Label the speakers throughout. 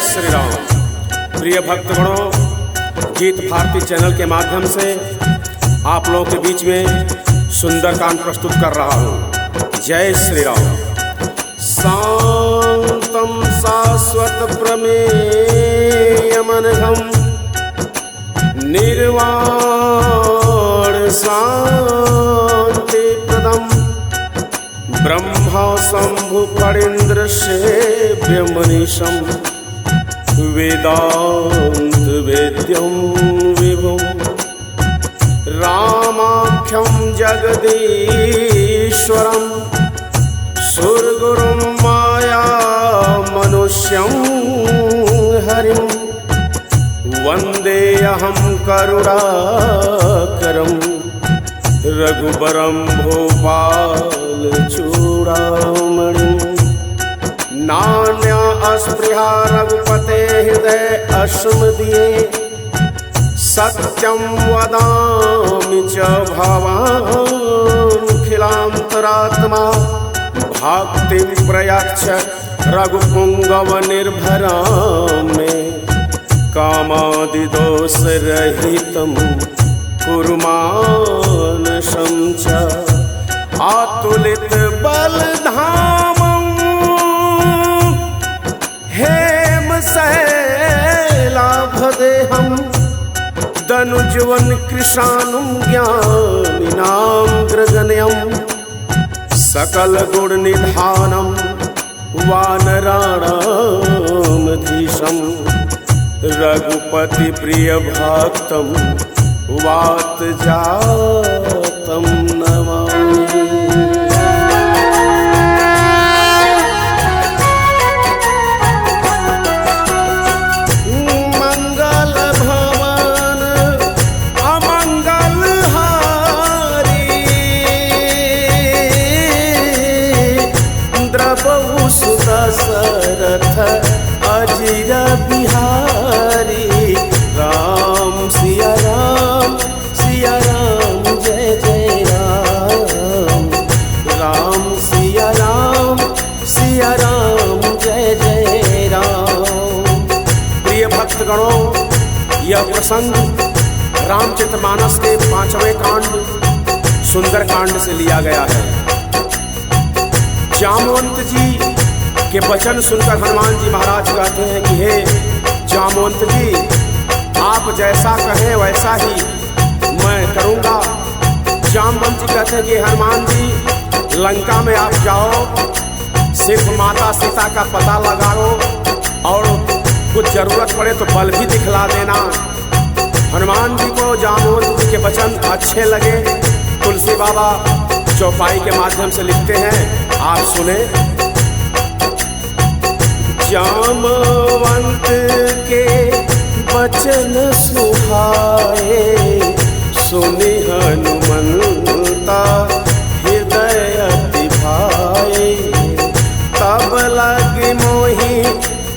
Speaker 1: श्री राम। प्रिय भक्तगणों, गीत भारती चैनल के माध्यम से आप लोगों के बीच में सुंदरकांड प्रस्तुत कर रहा हूँ। जय श्री राम। शांतं शाश्वत प्रमेयमनघं निर्वाण शांतिप्रदं ब्रह्मा शंभु फणीन्द्र सेव्यमनीशं वेदांत वेद्यं विभुं रामाख्यं जगदीश्वरं सुरगुरुं माया मनुष्यं हरिं वन्देऽहं करुणाकरं रघुबरं भूपालचूडामणिं नान्या अस्पृहा रघुपते हृदय अस्मदीये सत्यं वदामि च भावाखिलान्तरात्मा भक्तिं प्रयच्छ रघुपुङ्गव निर्भरा मे कामादिदोषरहितं कुरु मानसं च अतुलितबलधामं हेमशैलाभदेहं दनुजवन कृशानं ज्ञानिनां ग्रगण्यं सकलगुणनिधानं वानराणामधीशं रघुपति प्रियभक्तं वातजातं नमामि। दशरथ अजिर बिहारी राम सिया राम जय जय राम राम सिया राम जय जय राम। प्रिय भक्तगणों, यह प्रसंग रामचरितमानस के 5वें कांड सुंदरकांड से लिया गया है। जामवंत जी के वचन सुनकर हनुमान जी महाराज कहते हैं कि हे जामवंत जी, आप जैसा कहें वैसा ही मैं करूंगा। जामवंत जी कहते हैं कि हनुमान जी, लंका में आप जाओ, सिर्फ माता सीता का पता लगाओ और कुछ जरूरत पड़े तो बल भी दिखला देना। हनुमान जी को जामवंत जी के वचन अच्छे लगे। तुलसी बाबा चौपाई के माध्यम से लिखते हैं, आप सुने। जामवंत के वचन सुहाए, सुनि हनुमंता हृदय अति भाए। तब लगे मोहि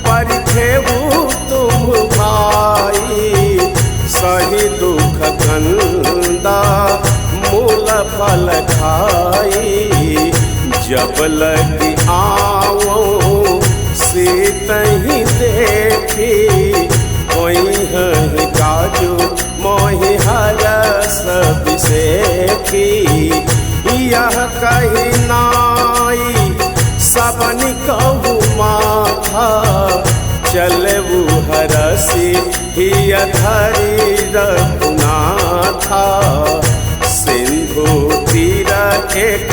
Speaker 1: परिखेहु तुम भाई, सही दुख कंदा मूल फल खाई। जब लगी आओ सीतहि देखी, कोई है काजू मोहि हरस बिसेखी। यह कही नाई सबनि कहु माथा, चलऊ हरसी हिय धरि रघुनाथा। सिंधु तीर एक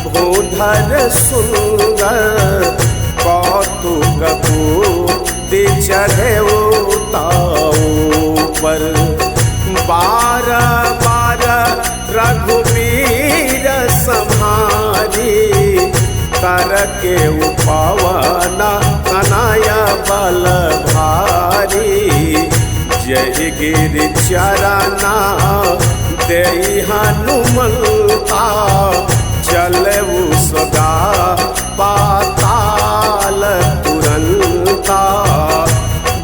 Speaker 1: भूधर सुंदर, कौतुक कूति चढ़े ताऊ पर। बार बार रघुबीर सम्हारी, कर के उपवन कनय बल भारी। जय गिरि चरना देहि हनुमंता, चलऊ सगा पाताल तुरंता।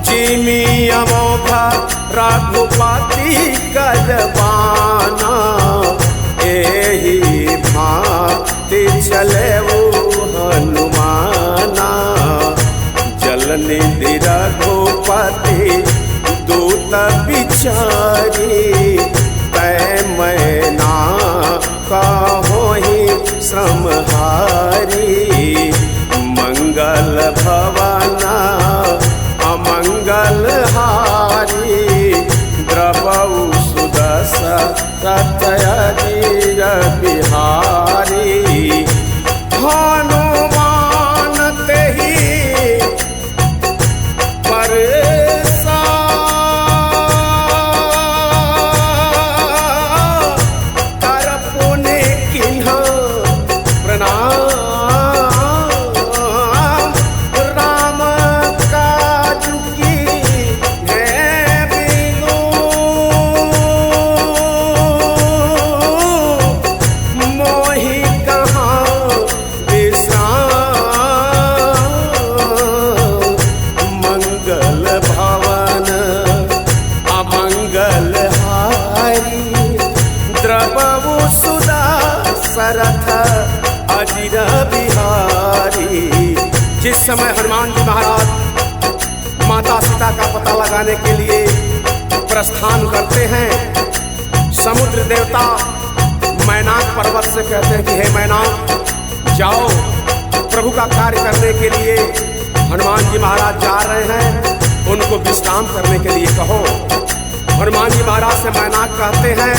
Speaker 1: जिमि अमोघ रघुपति करबाना, एहि भांति चलऊ हनुमाना। जल निधि श्रमहारी मंगल भवना अमंगल हारी द्रवौ सुदशरथ अजीर बिहारी हनुमान तेहि परसा कर पुनि किन्हा प्रणाम राम काज की है बिनु मोहि कहाँ विश्राम मंगल भवन अमंगल हारी द्रवौ सुदशरथ अजीर बिहारी। जिस समय हनुमान जी महाराज माता सीता का पता लगाने के लिए प्रस्थान करते हैं, समुद्र देवता मैनाक पर्वत से कहते हैं कि हे मैनाक जाओ, प्रभु का कार्य करने के लिए हनुमान जी महाराज जा रहे हैं, उनको विश्राम करने के लिए कहो। हनुमान जी महाराज से मैनाक कहते हैं,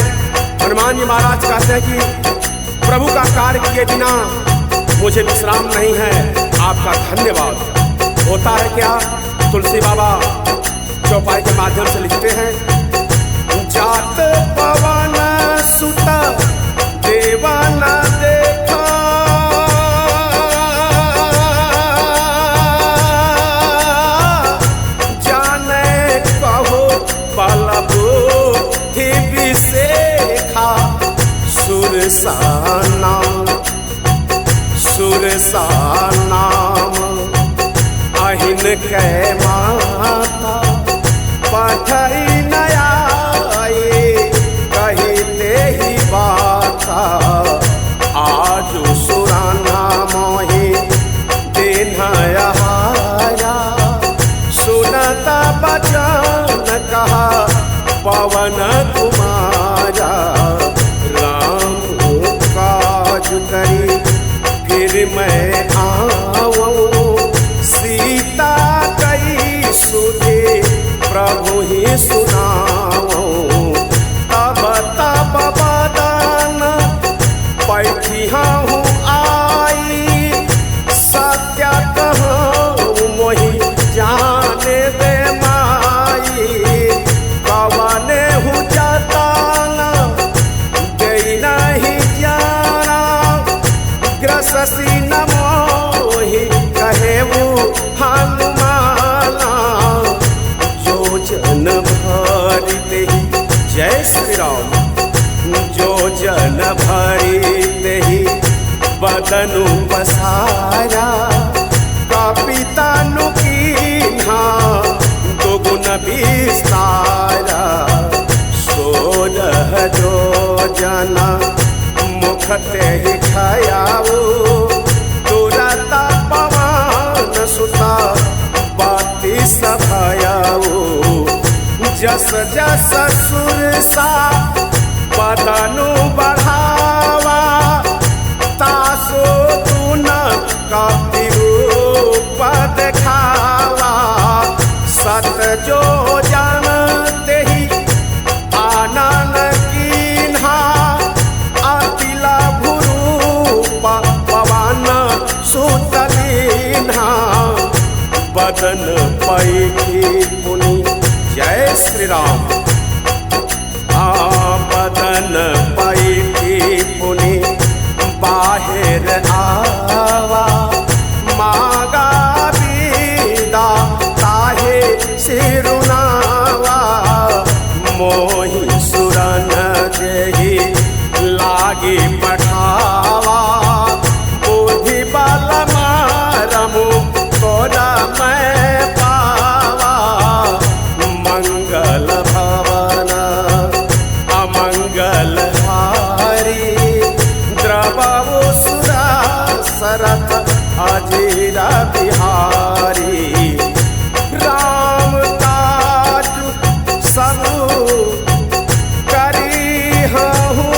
Speaker 1: हनुमान जी महाराज कहते हैं कि प्रभु का कार्य किए बिना मुझे विश्राम नहीं है, आपका धन्यवाद। होता है क्या, तुलसी बाबा चौपाई के माध्यम से लिखते हैं, जात पवन सुत देवन देखा जाने कहो बल बुद्धि विशेखा सुरसा नाम अहिन के माता पठई नया कहते ही बाता आज सुराना मोहि दिन हारा सुनता बचन कहा पवन कुमारा राम काज करी फिर मैं आऊं सीता कई सुधे प्रभु ही सुनाऊं तब तब बदन पैठिया हूँ आई सत्य कहूँ मोहि जाने दे माई कवने हूँ जताना गई नहीं जाना ग्रससी न मोहि कहे वो हनुमाना जो जन भरी तेहि जय श्री राम जो जन भरी तेहि बदनु पसारा कपितानु कीन्हा दुगुन विस्तारा सोलह जो जना मुख तेहि छायाओ तुरत पवन सुता बाती सभायाओ जस जस सुरसा बदनु बढ़ावा तासो तुन कपि रूप देखावा सत जो जानते ही आनन कीन्हा अतिला भूरूप पवन सुतलीन्हा बदन पैठी पुनि जय श्री राम बदन पैठी पुनि बाहिर आवा मागा बीदा ताहे सिरुनावा मोहि सुरन देहि लागी पठावा बुद्धि बल मारमु तोरा मैं पावा मंगल भवन अमंगल हारी द्रवौ सुदशरथ अजीर बिहारी राम काज सब करी हूँ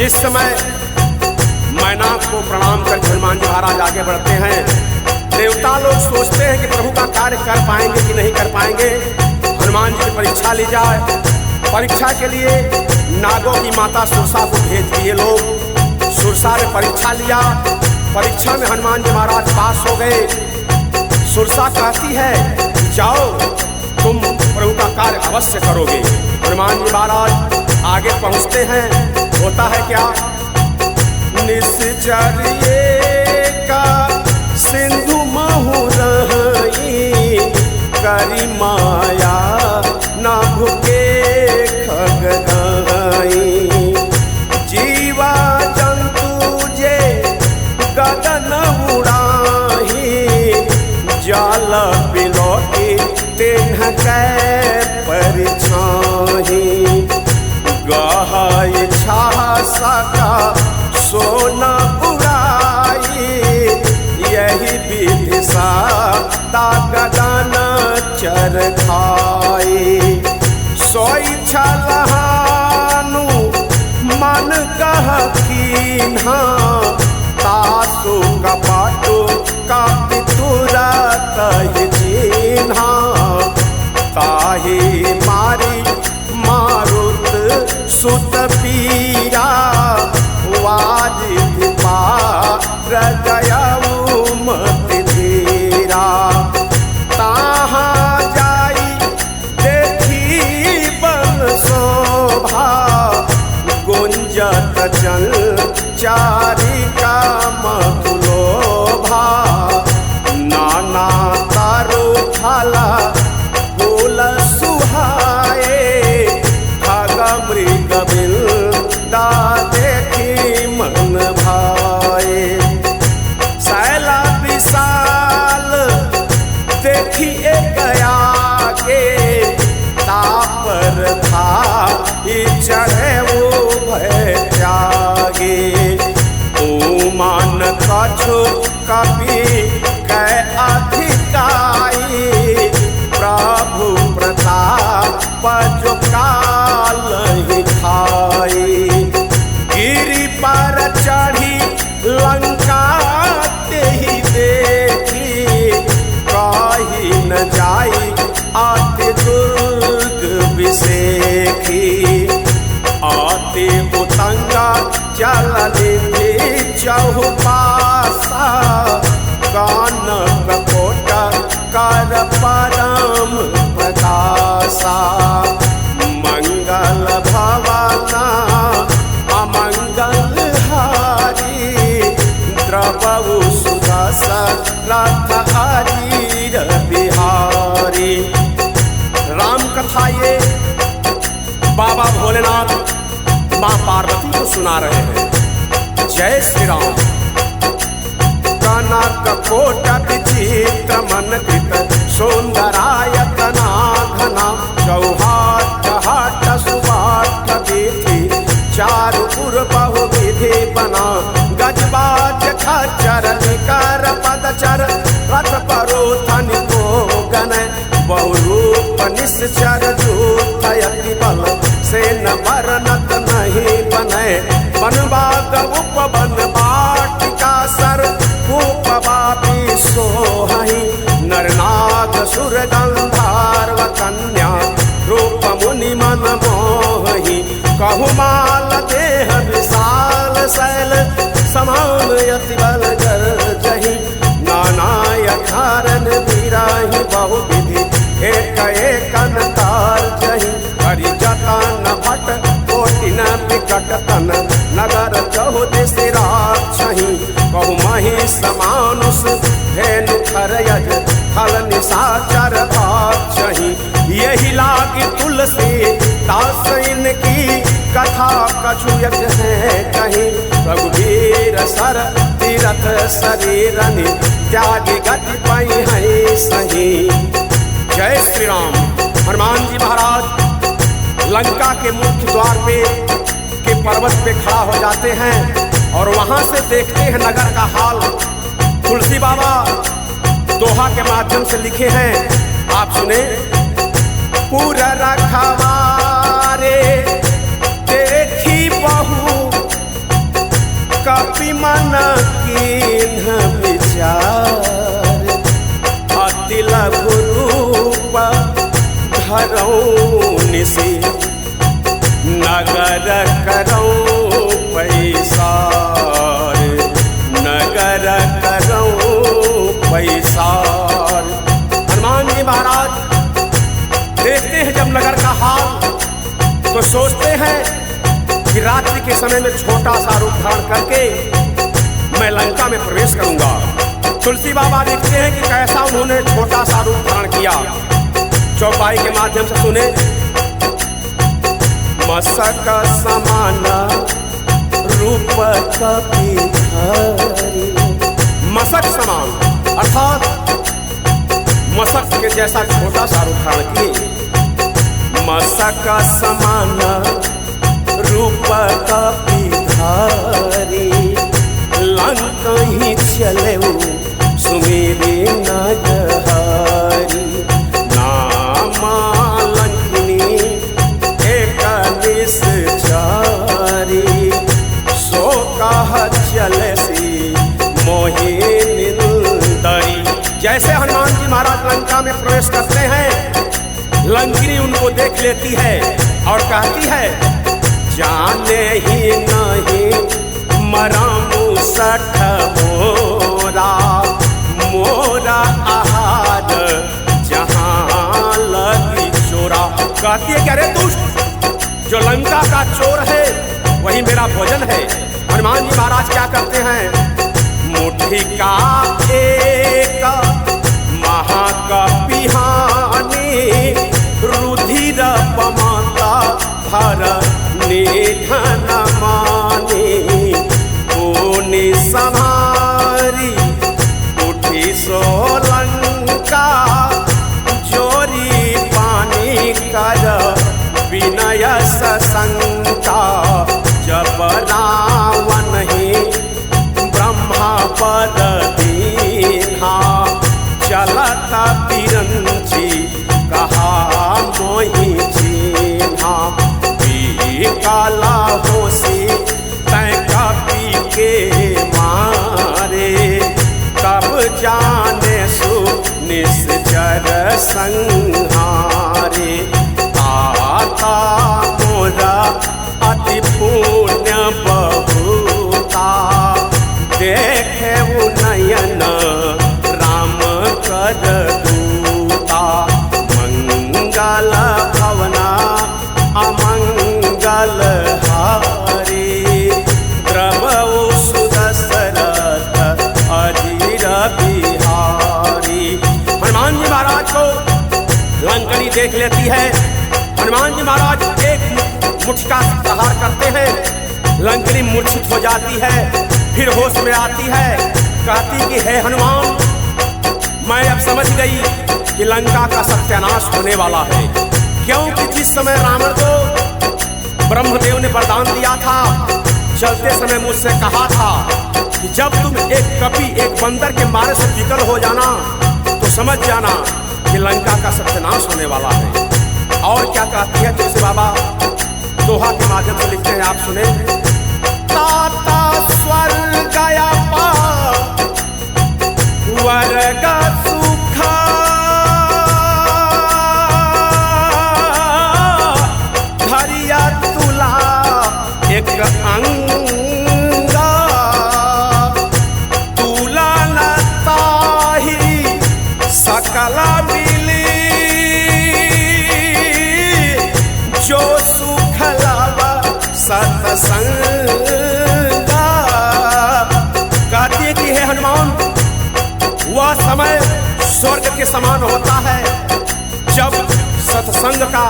Speaker 1: इस समय मैनाक को प्रणाम कर हनुमान जी महाराज आगे बढ़ते हैं। देवता लोग सोचते हैं कि प्रभु का कार्य कर पाएंगे कि नहीं कर पाएंगे। हनुमान जी की परीक्षा ली जाए। परीक्षा के लिए नागों की माता सुरसा को भेज दिए लोग। सुरसा ने परीक्षा लिया। परीक्षा में हनुमान जी महाराज पास हो गए। सुरसा कहती है जाओ तुम प्रभु का कार्य अवश्य करोगे। हनुमान जी महाराज आगे पहुंचते हैं। होता है क्या, निश्चर्ये का सिंधु महुरही करी माया ना भुके खगनाई जीवा जंतु जे गगन उड़ाही जाल बिलोकी तेन्ह कै परिछाही गहाय छा सका सोना उड़ाई यही विधि सा गगन चर खाई सोई छलहानु मन कह कीन्हा तासु कपाटु का पितुरा कह जीन्हा ताही मारी मारुत सुत पीरा वाजिब पार गयाऊ मति धीरा ताहाँ जाई देखी बन शोभा गुंजत चल चारिका मधुलोभा नाना तारो फला फूल सुहाए खग मृग बिंदा देखी मन भाए शैला विशाल देखी एक आगे तापर था चढ़े वो भय त्यागे मान कछु कभी कै अधिकाई प्रभु प्रताप जो काल ही खाई गिरी पर चढ़ी लंका ते ही देखी कही न जाई आते दुर्ग विसेखी आते उतंगा चल चहुपासा कान कपोट कर परम प्रकाशा मंगल भवना अमंगल हारी द्रवऊ सुदस रथ हरीर बिहारी। राम कथा ये बाबा भोलेनाथ माँ पार्वती को सुना रहे हैं। जय श्री राम। कनक कोट विचित्र मन कृत सुंदरायतना घना चौहाट हाट सुबाट विधि चारुपुर बहु विधि बना गजबाज खच्चर निकर पदचर रथ परोथन को गन बहुरूप निश्चर जूथयति बल से न वर्णत नहीं बने बनबाग उपवन बाटिका सर उपवापी सोहहि नरनाग सुर गंधार्व कन्या रूप मुनि मन मोहि कहुमाल देह विशाल शैल समान यति बल जही नाना यखारन बिराहि बहु विधि एक एक तार जही हरि जतन भट कोटिन विकट तन नगर चहुदिश राक्षहि कहु मही समानुष धेनु खरयज फल निशाचर भाक्षहि यही लागी तुलसी दासैन की कथा कछु यज्ञ है कहीं रघुवीर सर तीरथ शरीरनि त्यागी गति पई है सही। जय श्री राम। हनुमान जी महाराज लंका के मुख्य द्वार पे के पर्वत पे खड़ा हो जाते हैं और वहां से देखते हैं नगर का हाल। तुलसी बाबा दोहा के माध्यम से लिखे हैं, आप सुने। पुर रखवारे देखी बहु कपि मन कीन्ह विचार, अति लघु रूप धरऊं निसि, नगर करऊं पैसार, नगर करऊं पैसार। हनुमान जी महाराज देखते हैं जब नगर का हाल, तो सोचते हैं कि रात्रि के समय में छोटा सा रूप धारण करके मैं लंका में प्रवेश करूंगा। तुलसी बाबा लिखते हैं कि कैसा उन्होंने छोटा सा रूप धारण किया, चौपाई के माध्यम से सुने। मसक समान रूप कपि धरि, मसक समान अर्थात मसक के जैसा छोटा सा रूप धारण किए। मसक समान रूप कपि धरि, लंका ही चलेऊ सुमेरी नगहरी। नामा लंकिनी एक निश्चरी, सो कह चलसी मोहि निंदरी। जैसे हनुमान जी महाराज लंका में प्रवेश करते हैं, लंकिनी उनको देख लेती है और कहती है, जाने ही नहीं मरामू सठ मोरा, मोरा आहार जहाँ लगी चोरा। कहती है कि अरे दुष्ट, जो लंका का चोर है वही मेरा भोजन है। हनुमान जी महाराज क्या करते हैं, मुट्ठी का एक महाकपिहानी, रुधिर पमाता धर निधन मानी। पुनि संहारी उठी सोलंका, जोरी पानी कर विनय सशंका। जब रावण ही ब्रह्मा पद दीन्हा, चलत बिरंची कहा मोहि चिन्हा। काला होसी तै कपि के मारे, तब जाने सु निश्चर संहारे। आता मोरा अति पुण्य बहुता, देखे नयन राम कर दूता। मंगल भवना अमंगल हारी, द्रवऊ सुदशरथ अधीर बिहारी। हनुमान जी महाराज को लंकनी देख लेती है। हनुमान जी महाराज एक मुठ्ठा प्रहार करते हैं, लंकनी मूर्छित हो जाती है, फिर होश में आती है, कहती कि हे हनुमान, मैं अब समझ गई कि लंका का सत्यानाश होने वाला है। क्योंकि जिस समय रावण को ब्रह्मदेव ने वरदान दिया था, चलते समय मुझसे कहा था कि जब तुम एक कपि एक बंदर के मारे से विकल हो जाना तो समझ जाना कि लंका का सत्यानाश होने वाला है। और क्या कहती है तुलसी बाबा, दोहा के माध्यम से लिखते हैं, आप सुने। ताता स्वर्ग गया पा वर्ग सुखा, धरिया तुला एक अंगा। तुला न ताही सकल मिली, जो सुख लावा सत्संगा। कहती है कि हे हनुमान, वह समय स्वर्ग के समान होता है, जब सत्संग का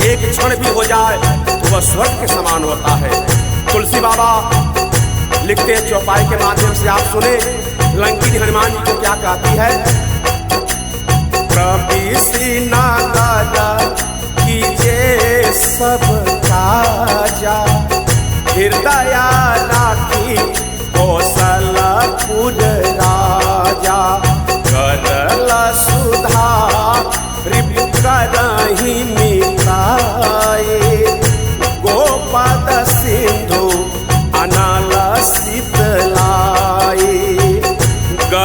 Speaker 1: एक क्षण भी हो जाए तो वह स्वर्ग के समान होता है। तुलसी बाबा लिखते हैं चौपाई के माध्यम से, आप सुने। लंकिनी हनुमान जी को क्या कहती है, प्रविसी नागर कीजे सब काजा, हृदय राखी कौशलपुर राजा। करल सुधा रिपु करहि मिटाए, गोपद सिंधु अनल सित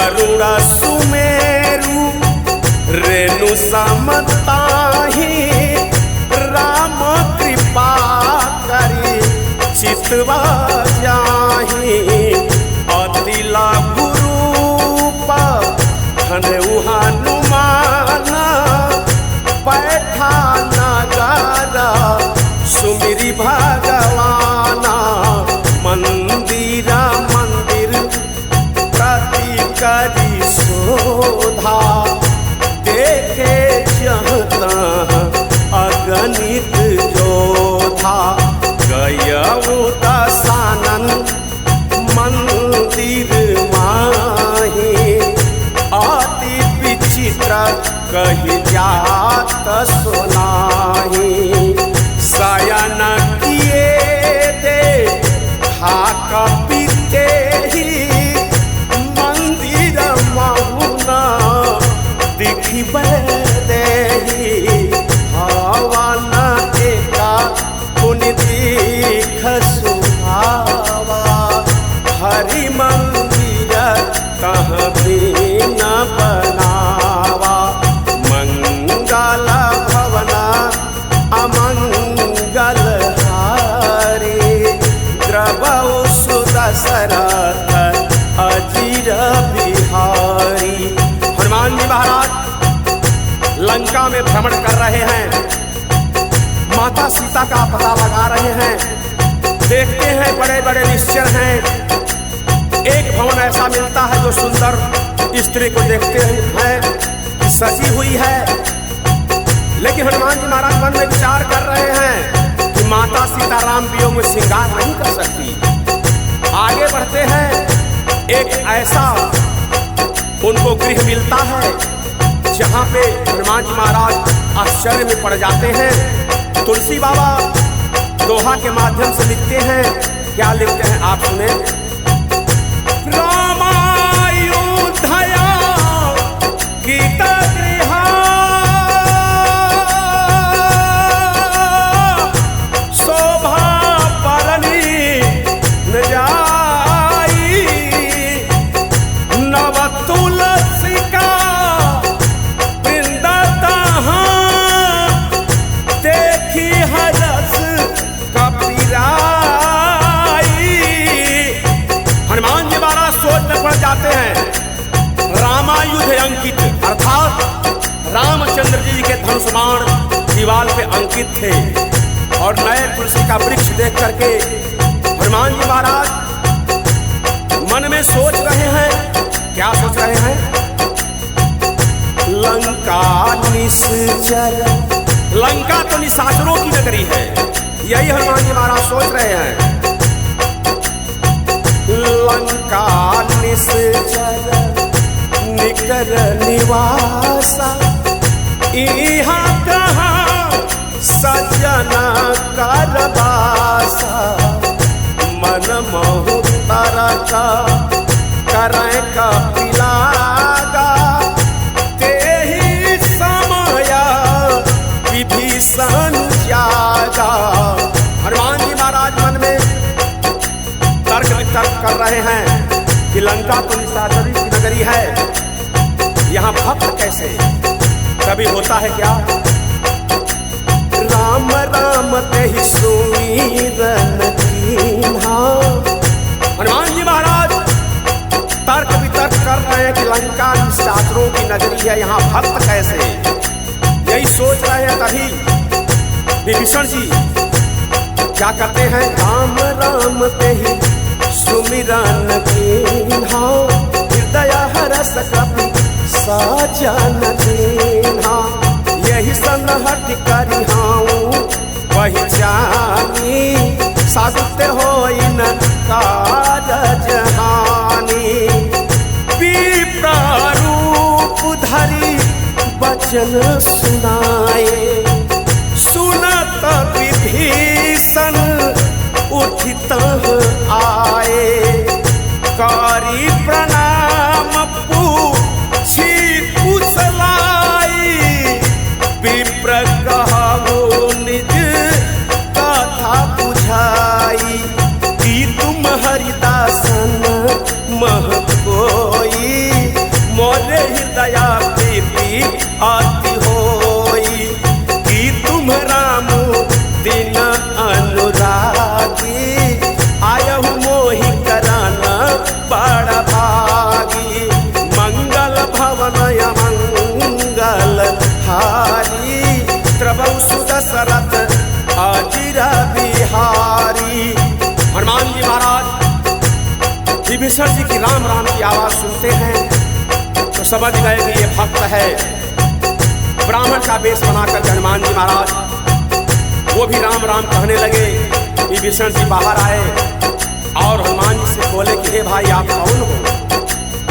Speaker 1: गरुड़ सुमेरु रेणु समताही, राम कृपा करी चितवा जाही। अति लघु रूप धनु हनुमान, पैठा नगर सुमिरी भगवाना। मंदिर मंदिर प्रति करी शोधा, देखे जहता अगणित जोधा। गयऊ दशानन मंदिर माही, अति विचित्र कही जात सुनाही। शयन किए दे खाक पीते ही, मंदिर महुना दिखबे देही। हवन एका पुनि दीख सुहावा, हरि मंदिर कहाँ भी न बनावा। मंगल भवना अमंगल हारी, द्रवौ सुदशरथ अजीर बिहारी। हनुमान जी महाराज लंका में भ्रमण कर रहे हैं, माता सीता का पता लगा रहे हैं। देखते हैं बड़े बड़े निश्चर हैं। एक भवन ऐसा मिलता है जो सुंदर स्त्री को देखते हैं कि सजी हुई है, लेकिन हनुमान जी महाराज मन में विचार कर रहे हैं कि माता सीताराम वियोग में श्रृंगार नहीं कर सकती। आगे बढ़ते हैं, एक ऐसा उनको गृह मिलता है जहाँ पे हनुमान जी महाराज आश्चर्य में पड़ जाते हैं। तुलसी बाबा दोहा के माध्यम से लिखते हैं, क्या लिखते हैं आप सुने। रामायुधया गीता गृहा, शोभा परनी न जाई। नव तुलसी का वृंदतहाँ, देखी हरस कपिराई। हनुमान जी महाराज सोच में पड़ जाते हैं। रामायुध अंकित अर्थात रामचंद्र जी के धनुष बाण दीवार पे अंकित थे, और नए तुलसी का वृक्ष देख करके हनुमान जी महाराज मन में सोच रहे हैं। क्या सोच रहे हैं। लंका निश्चर, लंका तो निशाचरों की नगरी है, यही हनुमान जी महाराज सोच रहे हैं। लंका निश्चर निकर निवासा, यहाँ कहाँ सजन करवासा। मन मोहु तरका करें कपिलागा, तेहि समय विभीषण जागा। हनुमान जी महाराज मन में तर्क वितर्क कर रहे हैं कि लंका तो निशाचरी की नगरी है, यहाँ भक्त कैसे। कभी होता है क्या। राम राम तेहि सुमिरन कीन्हा। हनुमान जी महाराज तर्क वितर्क कर रहे हैं कि लंका निशाचरों की नगरी है, यहाँ भक्त कैसे। यही सोच रहे हैं, तभी विभीषण जी क्या करते हैं। राम राम तेहि सुमिरन कीन्हा, हृदय हरस कपि सजन दीन्हा। यही सनहट करिहाऊं पहचानी, साधुते होई न कारज हानि। विप्र रूप धरि वचन सुनाए, सुनत विभीषण उठित आए। करी प्रणाम पूछी कुशलाई, विप्र कहु निज कथा बुझाई। कि तुम हरिदासन मह कोई, मोरे हृदय प्रीति अति होई कि तुम राम दिन अनुरागी आयहु मोहि करन बड़ भागी मंगल भवन मंगल हारी त्रबौ सुदशरथ अजिर बिहारी। हनुमान जी महाराज विभीषण जी की राम राम की आवाज सुनते हैं तो समझ गए कि ये भक्त है। ब्राह्मण का वेश बनाकर हनुमान जी महाराज वो भी राम राम कहने लगे। विभीषण जी बाहर आए और हनुमान जी से बोले कि हे भाई आप कौन हो?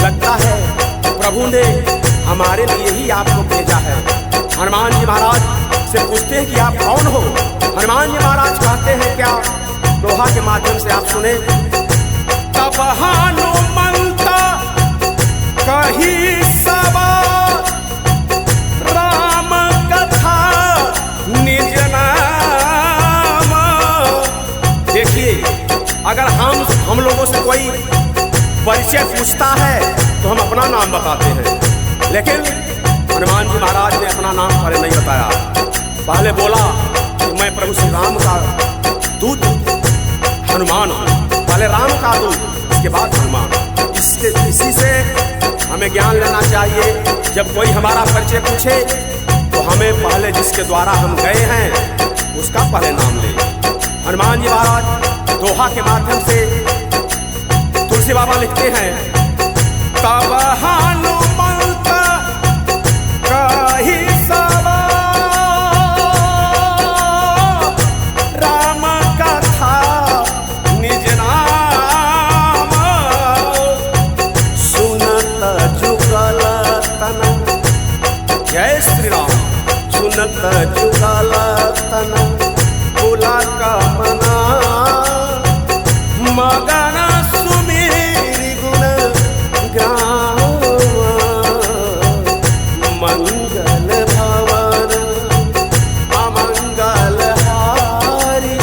Speaker 1: लगता है प्रभु ने हमारे लिए ही आपको भेजा है। हनुमान जी महाराज से पूछते हैं कि आप कौन हो? हनुमान जी महाराज कहते हैं क्या? दोहा के माध्यम से आप सुने। तब हनुमंत कही सब राम कथा निज नाम। देखिए अगर हम लोगों से कोई परिचय पूछता है तो हम अपना नाम बताते हैं, लेकिन हनुमान जी महाराज ने अपना नाम पहले नहीं बताया। पहले बोला कि मैं प्रभु श्री राम का दूत हनुमान हूँ। पहले राम का दूत, इसके बाद हनुमान। इसी से हमें ज्ञान लेना चाहिए। जब कोई हमारा परिचय पूछे तो हमें पहले जिसके द्वारा हम गए हैं उसका पहले नाम ले। हनुमान जी महाराज दोहा के माध्यम से तुलसी बाबा लिखते हैं तब हनुमंत कही सब राम कथा निज नाम सुनत जुगल तन। जय श्री राम। सुनत जुगल तन बुला का मना मगन सुमेरी गुण गाँव मंगल भवन अमंगल हारी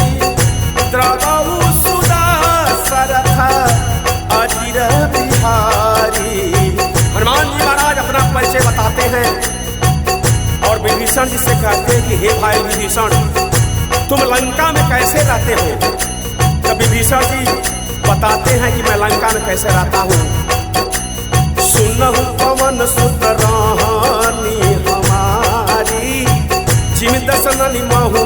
Speaker 1: द्रवहु सुदशरथ अजिर बिहारी। हनुमान जी महाराज अपना परिचय बताते हैं और विभीषण जी से कहते हैं कि हे भाई विभीषण तुम लंका में कैसे रहते हो? तब विभीषण जी बताते हैं कि मैं लंका में कैसे रहता हूँ। सुनहु पवन सुत रानी हमारी जिम दसन महु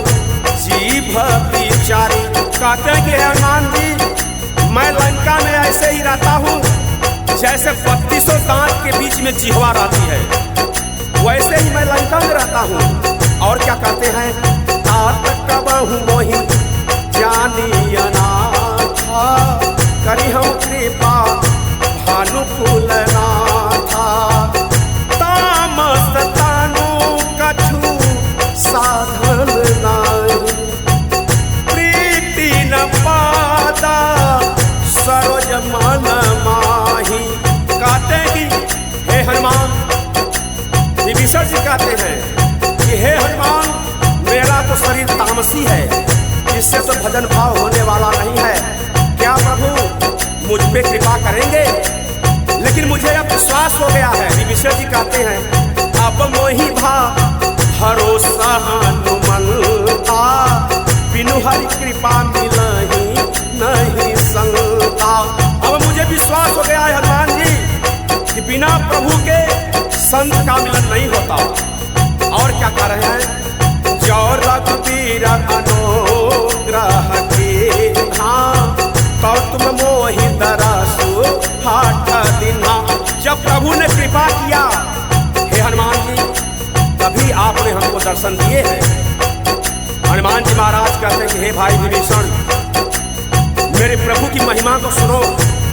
Speaker 1: जीभ बिचारी। कहते हैं कि हनुमान जी मैं लंका में ऐसे ही रहता हूँ जैसे 3200 दांत के बीच में जिह्वा रहती है, वैसे ही मैं लंका में रहता हूँ। और क्या कहते हैं तात कबहु मोहि जानी अनाथा करी हम कृपा भानुकुल नाथा तामस तानु कछु साधन नाही प्रीति न पादा सरोज मन माही। कहते हैं कि हे हनुमान, विभीषण जी कहते हैं कि हे हनुमान मेरा तो शरीर तामसी है, इससे तो भजन भाव होने वाला नहीं है। क्या प्रभु मुझ पे कृपा करेंगे? लेकिन मुझे अब विश्वास हो गया है। विभीषण जी कहते हैं अब मोहि भा भरोसा हनुमंता बिनु हरि कृपा मिलहि नहीं संता। अब मुझे विश्वास हो गया है हनुमान जी कि बिना प्रभु के संत का मिलन नहीं होता। और क्या कर रहे हैं जो रघुवीर अनुग्रह के धाम तो तुम मोहि दरसु हाट दिना। जब प्रभु ने कृपा किया हे हनुमान जी तभी आपने हमको दर्शन दिए हैं। हनुमान जी महाराज कहते हैं कि हे भाई विभीषण मेरे प्रभु की महिमा को सुनो।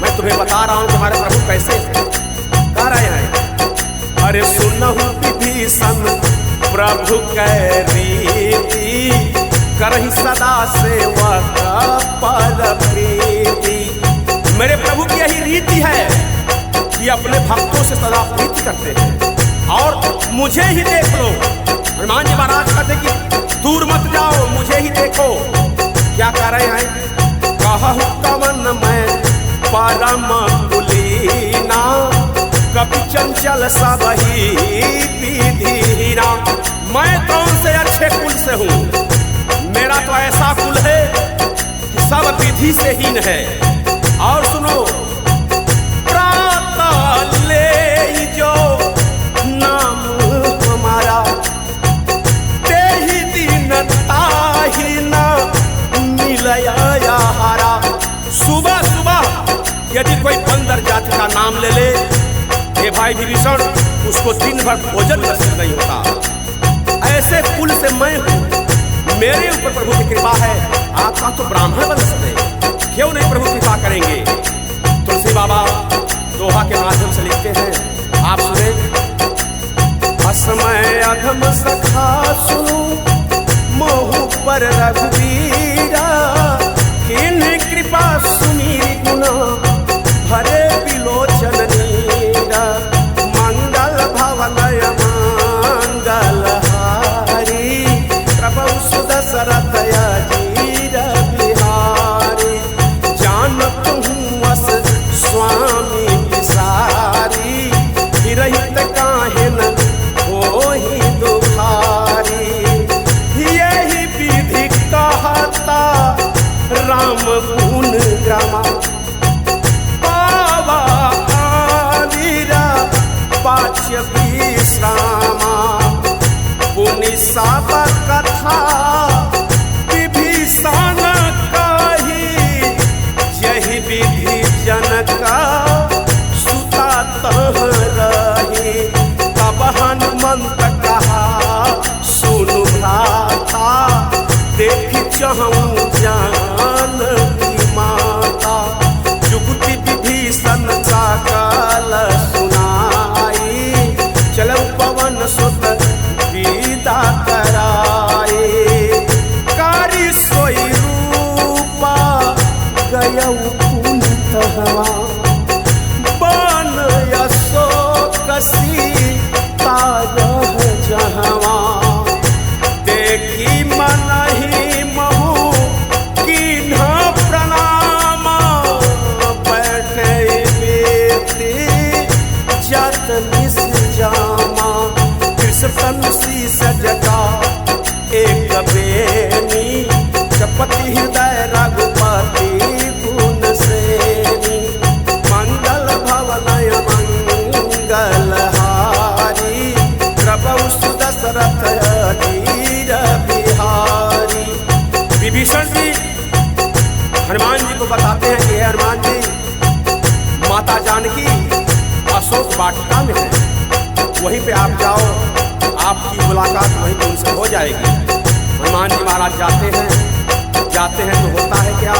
Speaker 1: मैं तुम्हें बता रहा हूँ कि हमारे प्रभु कैसे हैं। कह रहे हैं अरे सुनहु विभीषण प्रभु कै रीति करहि सदा सेवक पर प्रीति। मेरे प्रभु की यही रीति है कि अपने भक्तों से सदा प्रीति करते हैं। और मुझे ही देख लो। हनुमान जी महाराज कहते कि दूर मत जाओ, मुझे ही देखो। क्या कह रहे हैं कहु कवन मैं परम कुलीना कपि चंचल चल सब ही विधिहीना। मैं कौन से अच्छे कुल से हूँ, मेरा तो ऐसा कुल है कि सब विधि से हीन है। और सुनो, प्रातः ले जो नाम हमारा, तेहि दिन ताहि न मिलया हारा। सुबह सुबह यदि कोई बंदर जाति का नाम ले ले, हे भाई विभीषण, उसको दिन भर भोजन नसीब नहीं होता। ऐसे कुल से मैं हूँ, मेरे ऊपर प्रभु की कृपा है। आपका तो ब्राह्मण वंश है, क्यों नहीं प्रभु कृपा करेंगे। तुलसी बाबा दोहा के माध्यम से लिखते हैं, आप सुने। असमय अधम सखा सुनो, मोह पर रघुवीरा, किन कृपा सुमीर गुना, भरे विलोचन नीरा। मंगल भवनय मंगल हारी, प्रभु सुदशरथ अजीर बिहारी। जानत हूँ अस स्वामी विसारी, हिरहित काहे न होहि दुखारी। यही विधि कहता राम गुण ग्रामा, पावा आवीरा पाच्य विश्रामा। पुनि सब कथा विभीषण कही, यही विधि जनक सुता तह रही। तब हनुमंत कहा सुनु भ्राता, देखी चहूँ जान की माता। जुगति विभीषण चाकल सुनाई, चलो पवन सुत विदा कराए। कारी सोई रूपा गयौ कुंतहवा, बन अशोक सीता रह जहवा। देखी मनहि महु कीन्हा प्रणाम, बैठे बेटी जत निस जामा। कृष्ण शीस जगा एक बेनी, जपति हृदय रघुपति गुण सेनी। मंगल भवनय मंगल हारी, प्रभु सुदशरथ अजीर बिहारी। विभीषण जी हनुमान जी को बताते हैं कि हनुमान जी, माता जानकी अशोक वाटिका में है, वहीं पे आप जाओ, आपकी मुलाकात वहीं पे उनसे हो जाएगी। हनुमान जी महाराज जाते हैं तो होता है क्या।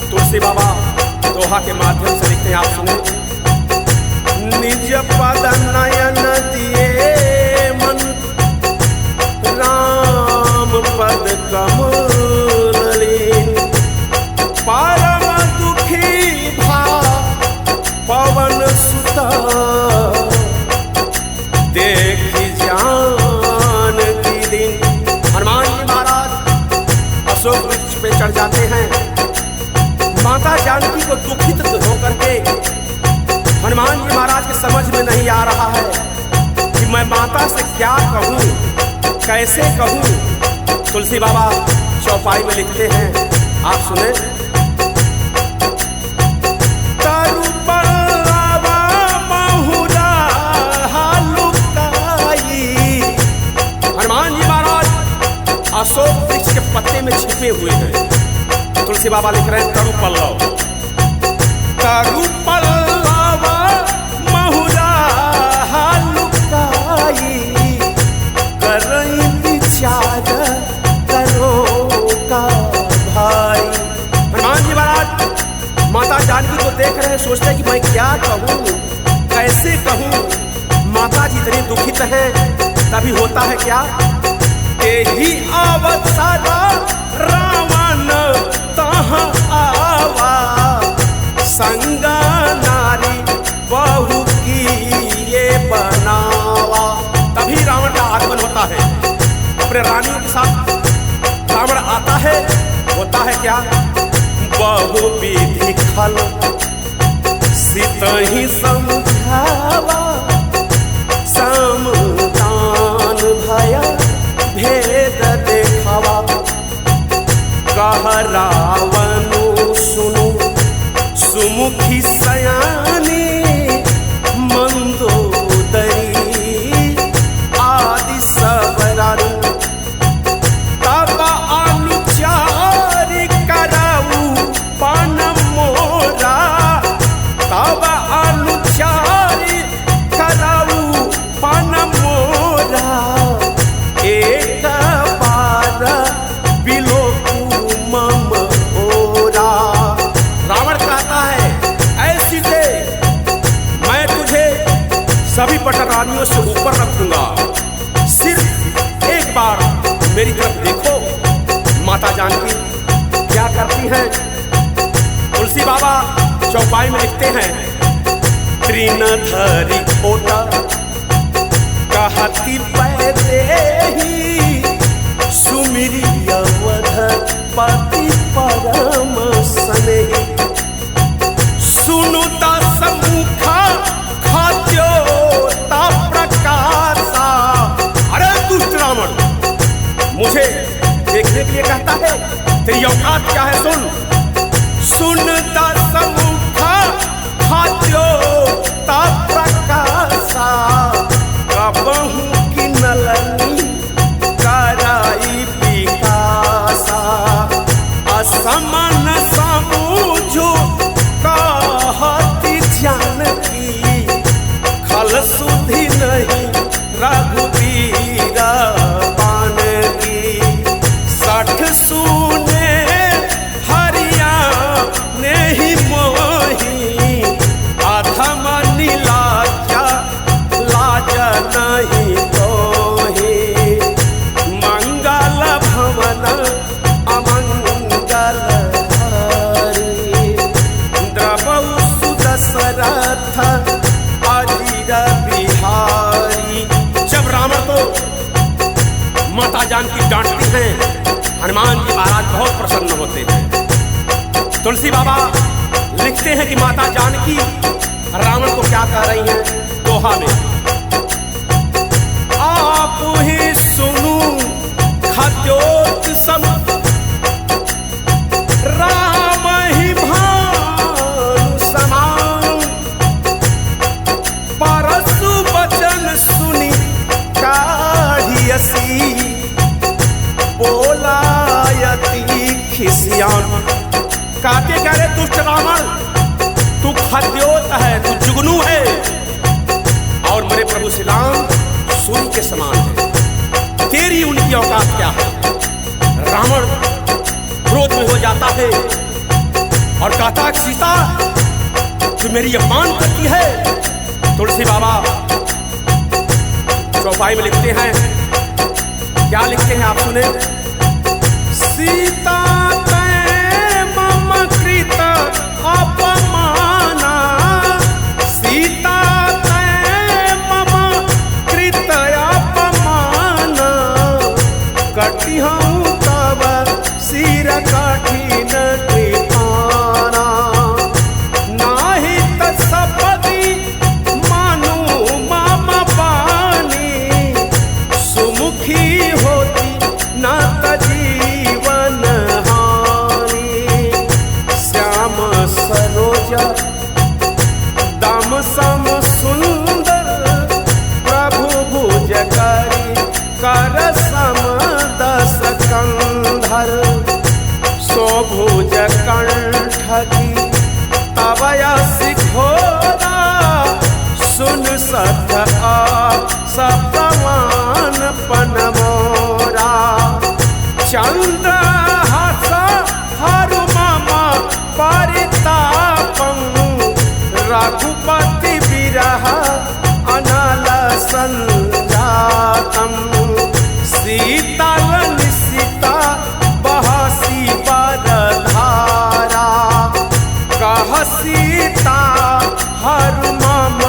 Speaker 1: तुलसी बाबा दोहा के माध्यम से लिखते हैं, आप सुने। निज पद नयन दिए मन, राम पद कमल लीन। परम दुखी भा पवन सुत, देखी जान की दिन। हनुमान जी महाराज अशोक वृक्ष पे चढ़ जाते हैं। माता जानकी को दुखित होकर के हनुमान जी महाराज के समझ में नहीं आ रहा है कि मैं माता से क्या कहूँ, कैसे कहूँ। तुलसी बाबा चौपाई में लिखते हैं, आप सुने। तरु पल्लवा महुरा लुकाई। हनुमान जी महाराज अशोक वृक्ष के पत्ते में छिपे हुए हैं। तुलसी बाबा लिख रहे हैं, तरु पल्लव, तरु पल्लवा महुरा लुकाई। करई विचार करो का भाई। हनुमान जी महाराज माता जानकी को देख रहे हैं, सोचते हैं कि मैं क्या कहूँ, कैसे कहूँ। माता जी इतनी दुखित हैं, तभी होता है क्या। तेहि अवसर रावण तहाँ आवा, संग नारी बहु किए बनावा। तभी रावण का आगमन होता है, अपने रानियों के साथ रावण आता है। होता है क्या। बहु विधि खल सितहि समझावा, सभी पटरानियों से ऊपर रखूंगा। सिर्फ एक बार मेरी तरफ देखो। माता जानकी क्या करती हैं? तुलसी बाबा चौपाई में लिखते हैं, तृणधारी ओटा कहती पैदे ही सुमिरी अवध पति परम स्नेही। सुनुता सम्मुखा खाद्योता प्रकाशा। अरे दुष्ट रावण, मुझे देखने के लिए कहता है, तेरी औकात क्या है? सुन। सुनता सम्मुखा खाद्योता प्रकाशा। कबहू की नलनी कराई पिकासा। असमन समूझो कहती जानकी। खल सुधि नहीं रघुबीरा पान की। 60 सूने हरिया ने ही मोही। अधम नीलाजा लाज नहीं तोही। मंगल भवन अमंगल हारी। द्रवौ सुदशरथ अजीर बिहारी। जब रावण को माता जानकी डांटती हैं, हनुमान जी महाराज बहुत प्रसन्न होते हैं। तुलसी बाबा लिखते हैं कि माता जानकी रावण को क्या कह रही हैं दोहा में, आप ही सुनू खाद्योत सम राम ही भानु समान। परसु वचन सुनी काढ़ियसी। बोलायती खिसियान। काके कह रहे दुष्ट रावण, तू खाद्योत है, तू जुगनू है, और मेरे प्रभु श्री राम सूर्य के समान है। तेरी उनकी औकात क्या है? रावण क्रोध में हो जाता है और कहता है, सीता तू मेरी अपमान करती है। तुलसी बाबा चौपाई में लिखते हैं, क्या लिखते हैं आप सुने। सीता मम कृत अपमाना। सीता मम कृत अपमाना। कटिहूँ तब सिर कठिन कृपाना। नाही त सपदी मानु मम बानी। सुमुखी होती न त जीवन हानि। श्याम सरोज दाम सम सुंदर। प्रभु भुज करी कर सम दस कंधर। शोभुज कंठ की तब यशि घोरा। सुन सत सपमान पन मोरा। चंद्रहास हरु मम परितापं। रघुपति विरह अनल संजातम्। शीतल निशिता बहसी बरधारा। कह सीता हरु मम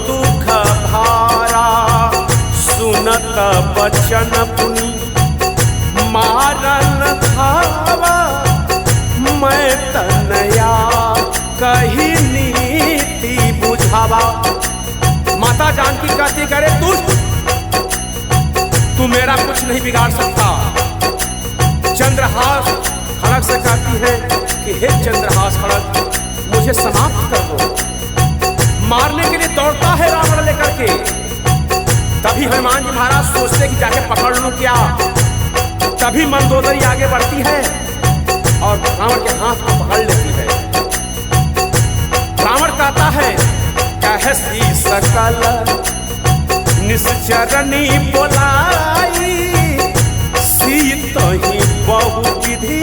Speaker 1: दुख भारा। सुनत बचन पुनि मारन धावा। मैं तनया कही नीति बुझावा। माता जानकी कहती, करे तू मेरा कुछ नहीं बिगाड़ सकता। चंद्रहास खड़ग से कहती है कि हे चंद्रहास खड़ग, मुझे समाप्त कर दो। मारने के लिए दौड़ता है रावण लेकर के। तभी हनुमान जी महाराज सोचते कि जाके पकड़ लूं क्या। तभी मंदोदरी आगे बढ़ती है और रावण के हाथ को पकड़ लेती है। रावण कहता है, कहसी सकल निश्चरणी बोलाई। सीत ही बहु विधि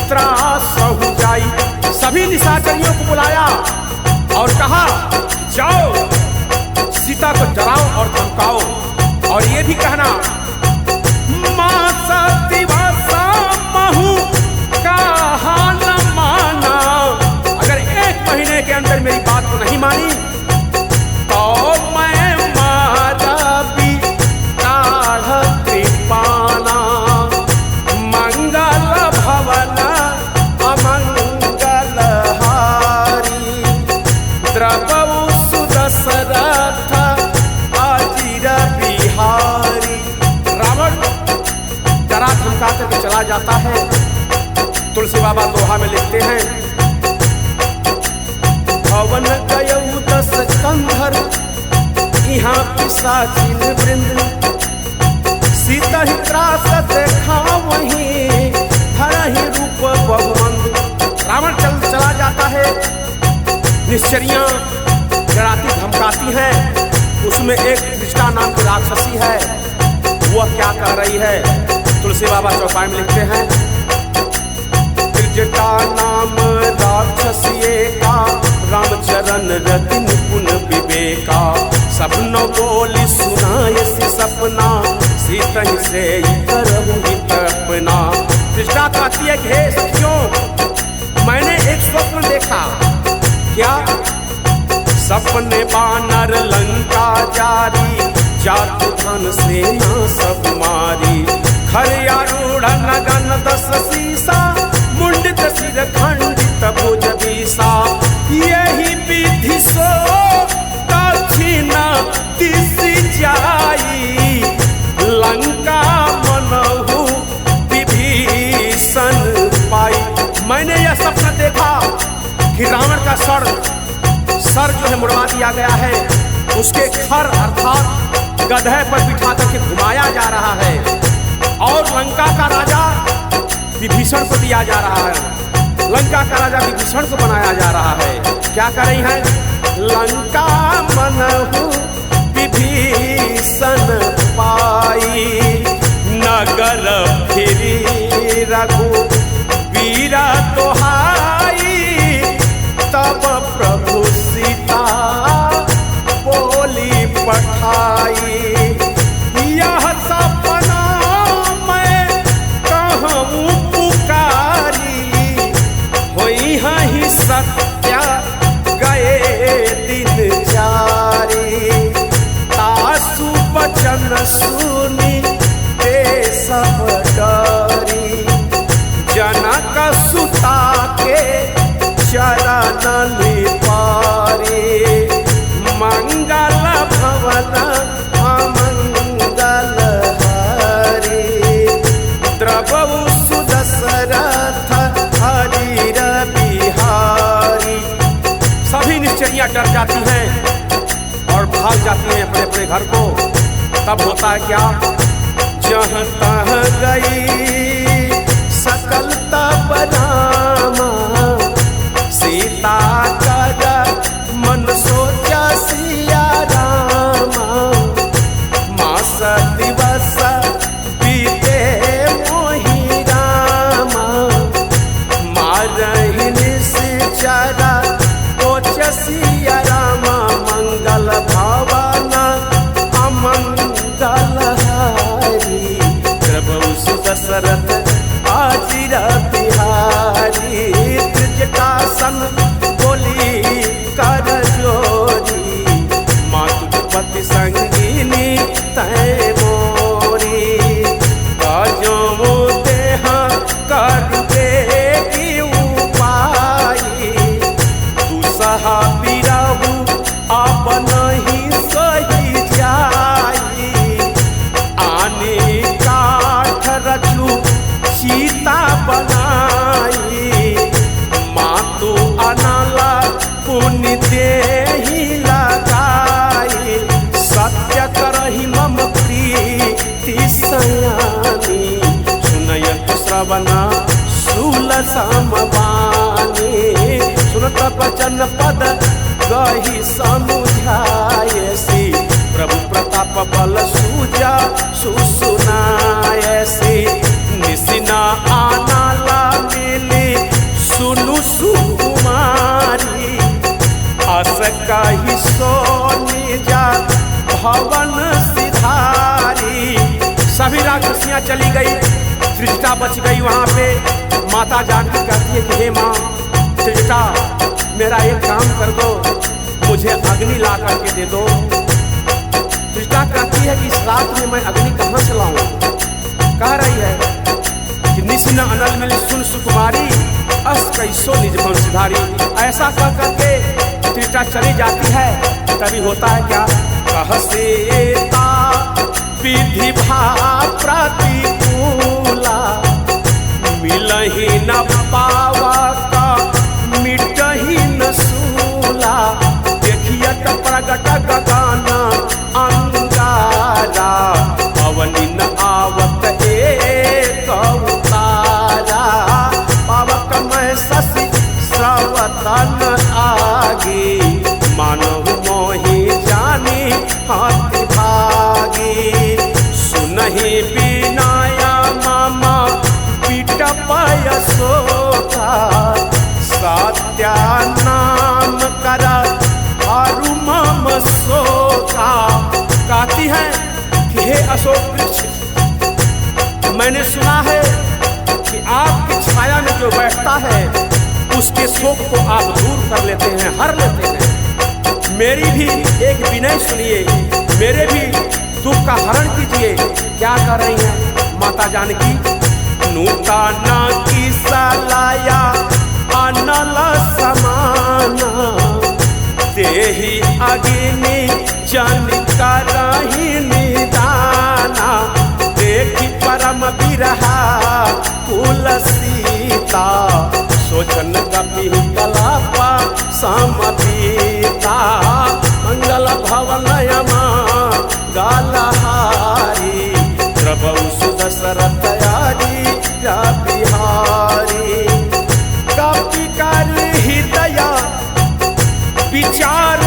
Speaker 1: त्रास हो जाई। सभी निशाचरियों को बुलाया और कहा, जाओ सीता को जलाओ और धमकाओ। और ये भी कहना माँ सतीवासा महू का हाल माना, अगर 1 महीने के अंदर मेरी बात को नहीं मानी तो मैं मारा भी काढ़ कृपाना। मंगल भवन अमंगल हारी, द्रवऊ सुदशरथ अजिर बिहारी। रावण डरा धमका करके चला जाता है। तुलसी बाबा दोहा में लिखते हैं भवन गयऊ 10 कंधर, यहाँ पिशाचिन वृंद। सीता ही त्रास देखा वहीं, धरहि रूप बहुमंद। रावण चला जाता है। निश्चरियां डराती धमकाती हैं। उसमें एक त्रिष्टा नाम की राक्षसी है। वह क्या कर रही है? तुलसी बाबा चौपाई में लिखते हैं त्रिजटा नाम राक्षसिए का, रामचरण रति निपुण विवेका। सब न बोली सुनाय सी सपना, सीतहि से करहु हित अपना। त्रिष्टा कहती है कि हे सखियों, मैंने एक स्वप्न देखा। क्या? सपने बानर लंका जारी, जातु धन सेना सब मारी। खरयारूढ़ नगन 10 सीसा, मुंडित सिर खंडित भुज बीसा। यही विधि सो दक्षिणा दिशि जाई, लंका मनहु विभीषण पाई। मैंने यह सपना देखा कि रावण का सर जो है मुड़वा दिया गया है। उसके खर अर्थात गधे पर बिठा करके घुमाया जा रहा है और लंका का राजा विभीषण को दिया जा रहा है। लंका का राजा विभीषण को बनाया जा रहा है। क्या कर रही है? लंका मनहु विभीषण पाई, नगर फिरी रघुवीरा दोहाई। तब प्रभु सीता बोली पठाई, यह सपना मैं कहूँ पुकारी। होई ही सत्या गए दिन जारी, तासु वचन सुनी ते सब डरी। जनक सुता के चरण पारी, मंगल भवन अमंगल हारी। द्रवऊ सुदशरथ अजिर बिहारी। सभी निश्चरियां डर जाती हैं और भाग जाती हैं अपने अपने घर को। तब होता है क्या? जहाँ तहाँ गई सकल तब रामा, सीता का मन सोचा सिया रामा। मास दिवस बीते मोहि रामा, मारहि निश्चरा कोच सिया रामा। मंगल भवन अमंगल हारी, द्रवऊ सुदशरथ अजिर बिहारी। त्रिजटासन बोली कर जोरी, मातुपति संगीनी तै मोरी। काजो देहा कर देगी उपाई, तू सहा बिरहु अब नहीं सही जाई। आने काठ रचू सीता बनाई, मातु अनाला पुण्य देहि लगाई। सत्य करहि मम प्रीति सयानी, सुनयत श्रवणा शूल समवानी। सुनत वचन पद गहि समुझायसी, प्रभु प्रताप बल सूजा सुसुनायसी। निसिना आनाला मिली सुनु सुकुमारी, अस कहि सोनी जा चली गई, त्रिजटा बच गई वहाँ पे। माता जानकी कहती है कि हे माँ त्रिजटा, मेरा एक काम कर दो, मुझे अग्नि ला करके दे दो। त्रिजटा कहती है कि इस रात में मैं अग्नि कहाँ से लाऊं? कह रही है कि निशिन अनल मिली सुन सुकुमारी, अस कैसो निज वंशधारी। ऐसा कह करके त्रिजटा चली जाती है। तभी होता है क्या? कहसेता विधि भा प्रतिकूला, मिलही न पावक मिटही न सूला। देखियत प्रगट गगन अंगारा, अवनि न आवत एक उतारा। पावक में शशि श्रवतन आगे, मानव मोहि जानी हाथि भागी। सुनहि बिनाया मामा बिटपय शोका, सत्या नाम कर हारु मम शोका। कहती है कि हे अशोक वृक्ष, मैंने सुना है कि आपकी छाया में जो बैठता है उसके शोक को आप दूर कर लेते हैं, हर लेते हैं। मेरी भी एक विनय सुनिए, मेरे भी दुख का हरण कीजिए। क्या कर रही हैं माता जानकी? नूतना की सलाया अनल समाना, देहि अग्नि जन करहि निदाना। देखि परम बिरहा कुल सीता, सोचन कपि कलापा समपीता। मंगल भवन यमा गालहारी, प्रभु सुदशरथ यारी बिहारी। कपि कर हृदय विचार,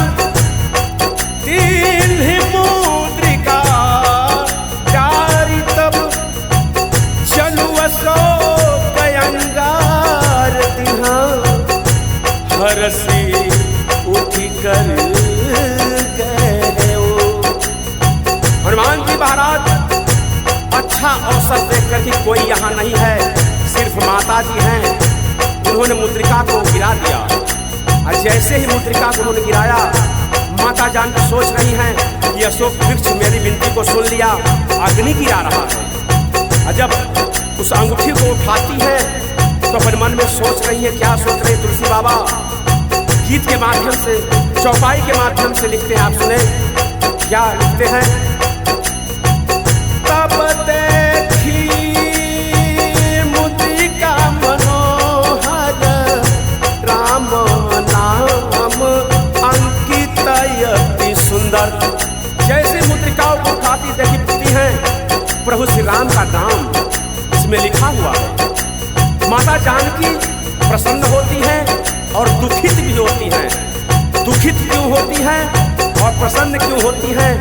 Speaker 1: तिन्हि मुद्रिका डारी। तब चलु अशोक अंगार दिहा, हरसी उठी कर गए। हनुमान जी महाराज अच्छा अवसर देखकर कि कोई यहाँ नहीं है, सिर्फ माता जी हैं, उन्होंने मुद्रिका को गिरा दिया। और जैसे ही मुद्रिका को उन्होंने गिराया, माता जानकी सोच रही हैं कि अशोक वृक्ष मेरी विनती को सुन लिया, अग्नि गिरा रहा है। और जब उस अंगूठी को उठाती है तो अपने मन में सोच रही है, क्या सोच रही है तुलसी बाबा? गीत के माध्यम से, चौपाई के माध्यम से लिखते हैं, आप सुने क्या लिखते हैं? तब देखी मुद्रिका मनोहर, राम नाम अंकित अति सुंदर। जैसे मुद्रिकाओं को उठाती देखती हैं, प्रभु श्री राम का नाम इसमें लिखा हुआ है। माता जानकी प्रसन्न होती हैं और दुखित भी होती हैं। दुखित क्यों होती हैं और प्रसन्न क्यों होती हैं?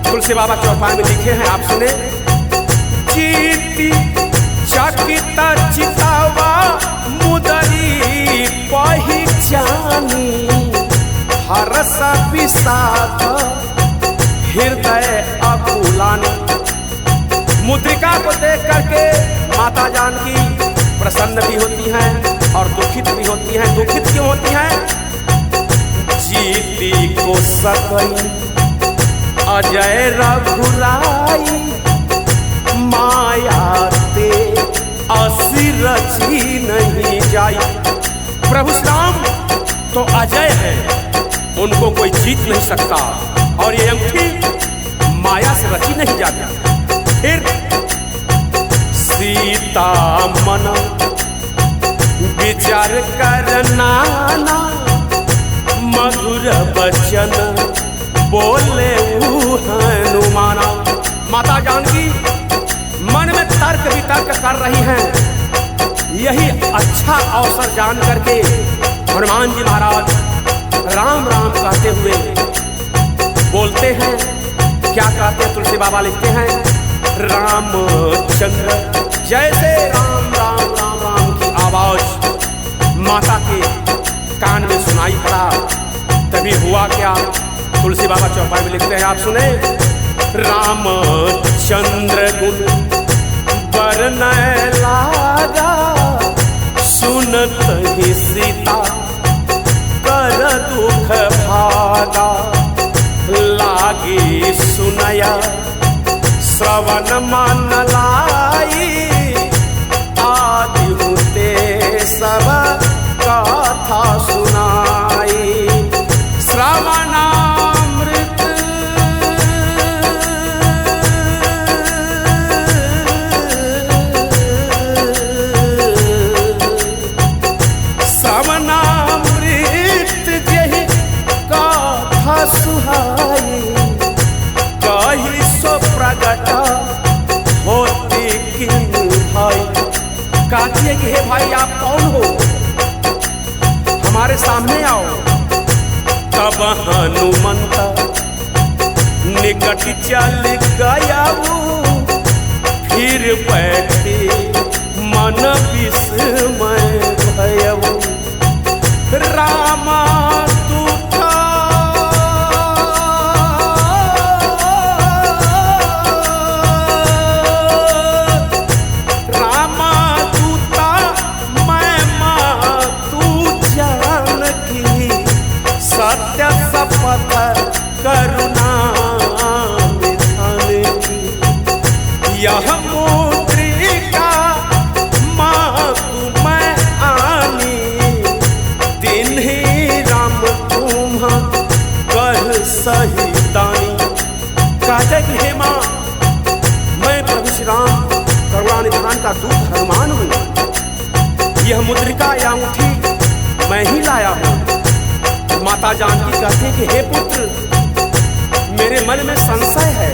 Speaker 1: तुलसी बाबा चौपाई में लिखे हैं, आप सुने। चीटी चकित चितावा मुदरी पहिचानी, हरस विषाद हृदय अकुलानी। मुद्रिका को देख करके माता जानकी प्रसन्न भी होती हैं और दुखित भी होती हैं। दुखित क्यों होती हैं? जीती को सकई अजय रघुराई, माया ते असि रची नहीं जाई। प्रभु श्याम तो अजय है, उनको कोई जीत नहीं सकता, और ये अंगूठी माया से रची नहीं जाती। फिर सीता मन विचार करना, मधुर वचन बोले हनुमाना। माता जानकी मन में तर्क वितर्क कर रही हैं। यही अच्छा अवसर जान करके हनुमान जी महाराज राम राम कहते हुए बोलते हैं। क्या कहते हैं? तुलसी बाबा लिखते हैं, रामचंद्र। जैसे राम राम राम राम की आवाज माता के कान में सुनाई पड़ा, तभी हुआ क्या? तुलसी बाबा चौपाई में लिखते हैं, आप सुने। रामचंद्र गुण बरनय लागा सुनत ही सीता कर दुख भागा। लागी सुनया श्रवण मन लाई आदि होते सब कथा सुनाई। श्रवणामृत श्रवणामृत जहि कथा सुहाई। कही सो प्रगट होती किन भाई। कहती है कि हे भाई आप कौन हो, हमारे सामने आओ। तब हनुमंत निकट चल गया फिर बैठे मन विस्मय भयऊ। रामा दूता रामा दूता मैं मातु जानकी सत्य शपथ करुणा विधान की। यह मुद्रिका मातु मैं आनी तिन्हीं राम तुम कर सही दानी। कहते कि हे माँ मैं प्रभु श्री राम करुणा निधान का दूत हनुमान हूँ। यह मुद्रिका या अंगूठी मैं ही लाया हूँ। माता जानकी कहती कि हे पुत्र मेरे मन में संशय है।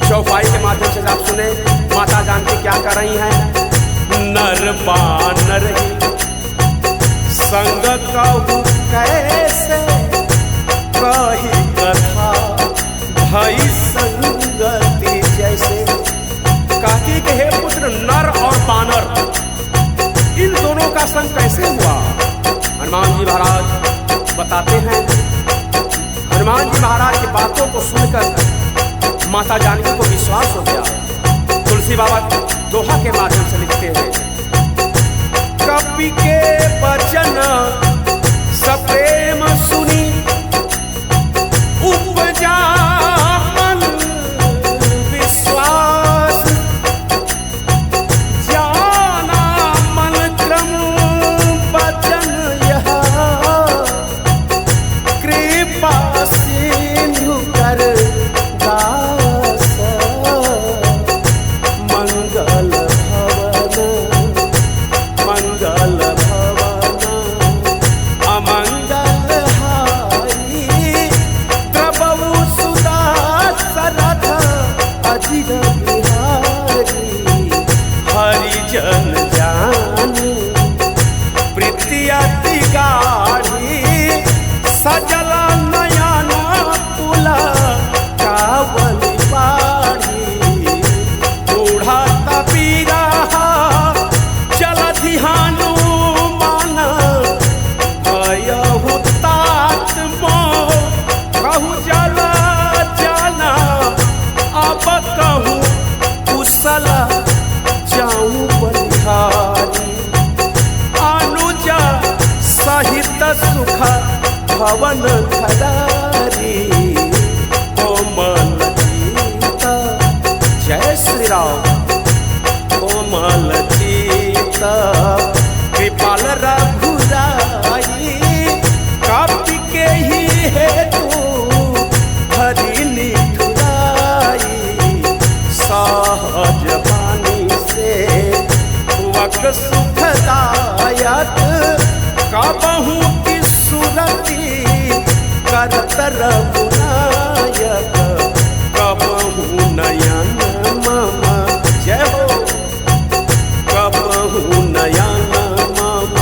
Speaker 1: चौपाई के माध्यम से आप सुने माता जानकी क्या कर रही हैं। नर बानर संग कहूँ कैसे कही कथा भई संगति जैसे। कहती कि हे पुत्र नर और बानर इन दोनों का संग कैसे हुआ। हनुमान जी महाराज बताते हैं। हनुमान जी महाराज की बातों को सुनकर माता जानकी को विश्वास हो गया। तुलसी बाबा दोहा के माध्यम से लिखते हैं। कपि के वचन सप्रेम सुनी उपजा मन विश्वास। जाना मन क्रम वचन यह कृपा सिंधु कर दास। मंगल भवन मंगल भवन अमंगल हारी। द्रवहु सुधा सरथ अजिर बिहारी। हरिजन जानी प्रीति अति गाढ़ी। सजल नयन पुला कावली बाढ़ी। बूढ़ा तबीरा चलति हनुमान भयहु तात मोह। कहूँ जल जाना अब कहूँ कुशल जाऊँ बलिहारी। अनुजा सहित सुख भवन खदारी। कोमल चित्त जय श्री राम। कोमल चित्त कृपाल रघुराई। कपि के ही हेतु हरि निठुराई। सहज बानी से वक सुखदायक। कबहू की सुरति करत रघुनायक। कबहू नयन मम जय हो। कबहू नयन मम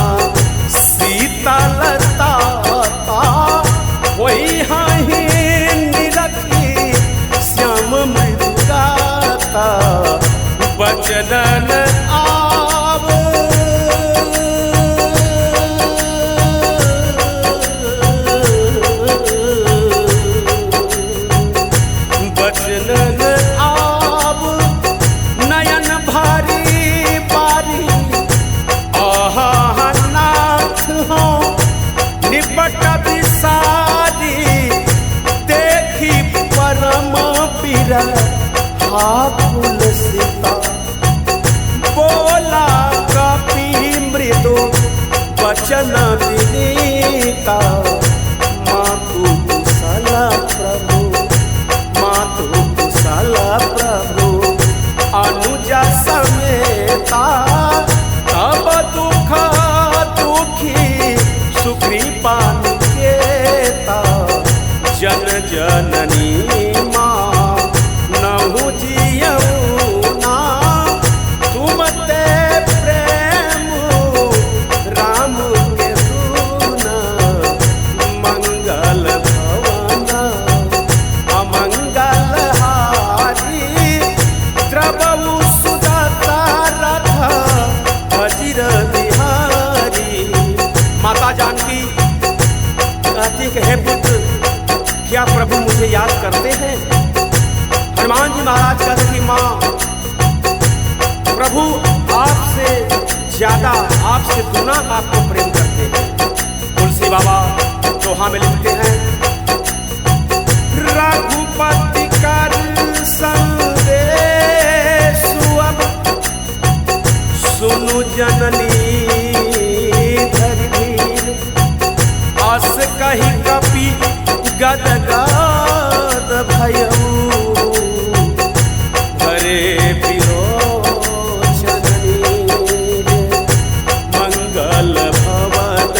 Speaker 1: शीतलता वही हाहि निरखी। श्याम मृदुगाता बचनन आव। बचनन आव नयन भारी। आकुल सीता। बोला कपि मृदु वचन विनीता, मातु कुशल प्रभु, मातु कुशल प्रभु, अनुजा समेता। तब दुख दुखी सुग्रीवा निकेता, जन जननी माँ नहु जियऊ ना। तुम ते प्रेम राम के दूना, मंगल भवन अमंगल हारी। द्रवऊ सुदता रथ अजिर बिहारी। माता जानकी कहती कि हे पुत्र, क्या प्रभु मुझे याद करते हैं? हनुमान जी महाराज कहते कि माँ, प्रभु आपसे ज्यादा, आपसे दुना आपको प्रेम करते हैं। तुलसी बाबा दोहा में लिखते हैं, रघुपति कर संदेश अब सुनु जननी धीर। अस कही कपि गदगद भयऊ, भरे विरोचन नीर। मंगल भवन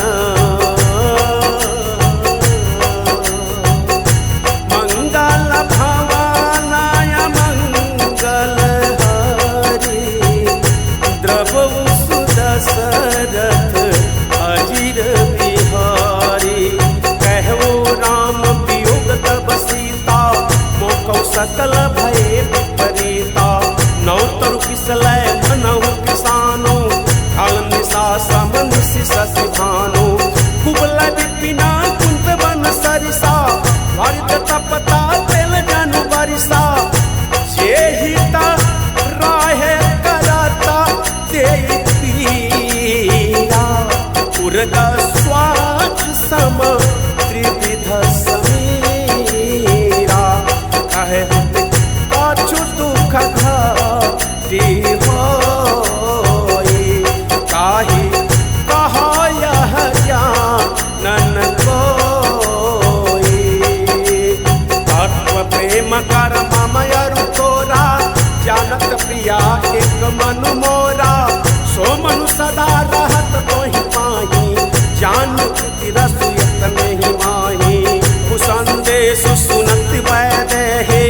Speaker 1: मंगल भवनाय मंगल हरि। द्रवऊ सुदशरथ अजिर बिहारी। कहु राम वियोग तब सीता, मोकौ सकल भय विपरीता। नौ तरु किसलय मनहु किसानो, काल निशा समन शशि भानु। कुबल विपिना कुंत वन सरिसा, हरित तपता तेल जनु बरिसा। जेहिता राहे करता तेई पीरा, उर्ग स्वाच सम त्रिविध समीरा। कहे पाछु दुख घाटी होई, काहि कहा यह जानन कोई। तत्व प्रेम कर ममयरु तोरा, जानत प्रिया एक मनु मोरा। सो मनु सदा रहत तोहि पाही, जान रसु नहीं माही। संदेश सुनत वैदेही,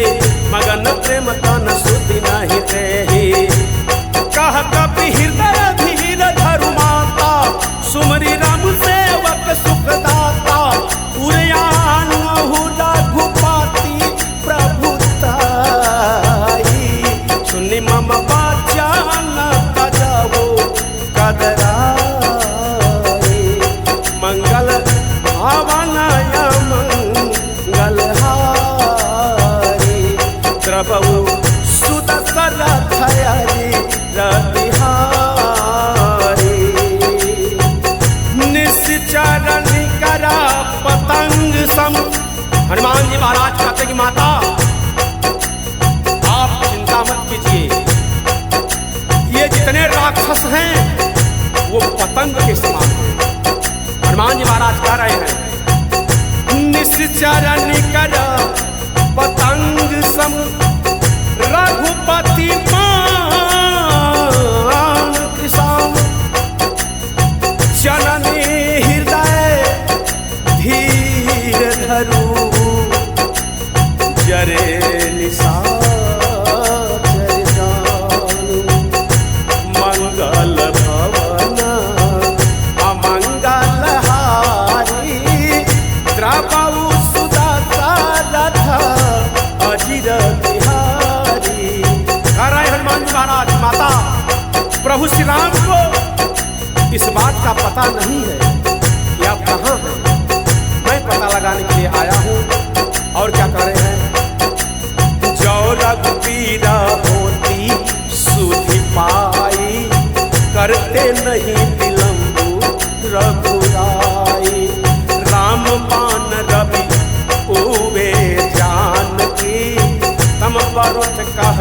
Speaker 1: मगन प्रेम तन सुधि नहीं देही। कह कपि हृदय धीर धरु माता, सुमरि राम सेवक सुखदाता। उरयान रघुपति प्रभुताई, सुनि मम वचन तजहु कदराई। मंगल भावनाय मंगल हारी। द्रवऊ सुदशरथ अजिर बिहारी। निश्चर निकरा पतंग सम। हनुमान जी महाराज कहते कि माता, आप चिंता मत कीजिए, ये जितने राक्षस हैं वो पतंग के समान हैं। हनुमान जी महाराज कह रहे हैं, निश्चर निकर पतंग सम। रघुपति मान कृष्ण, जननी हृदय धीर धरु। जरे निशाचर जानु, मंगल भवन अमंगल हारी। द्रवऊ सुदशरथ अजिर बिहारी। कह रहे हनुमान जी महाराज, माता प्रभु श्री राम को इस बात का पता नहीं है कि आप कहाँ हैं। मैं पता लगाने के लिए आया हूँ। और क्या कह रहे हैं, जो रघुबीरा होती सुधि पाई, करते नहीं विलंबु रघुराई। राम बाण रवि उवे जानकी, तम बरुठ कह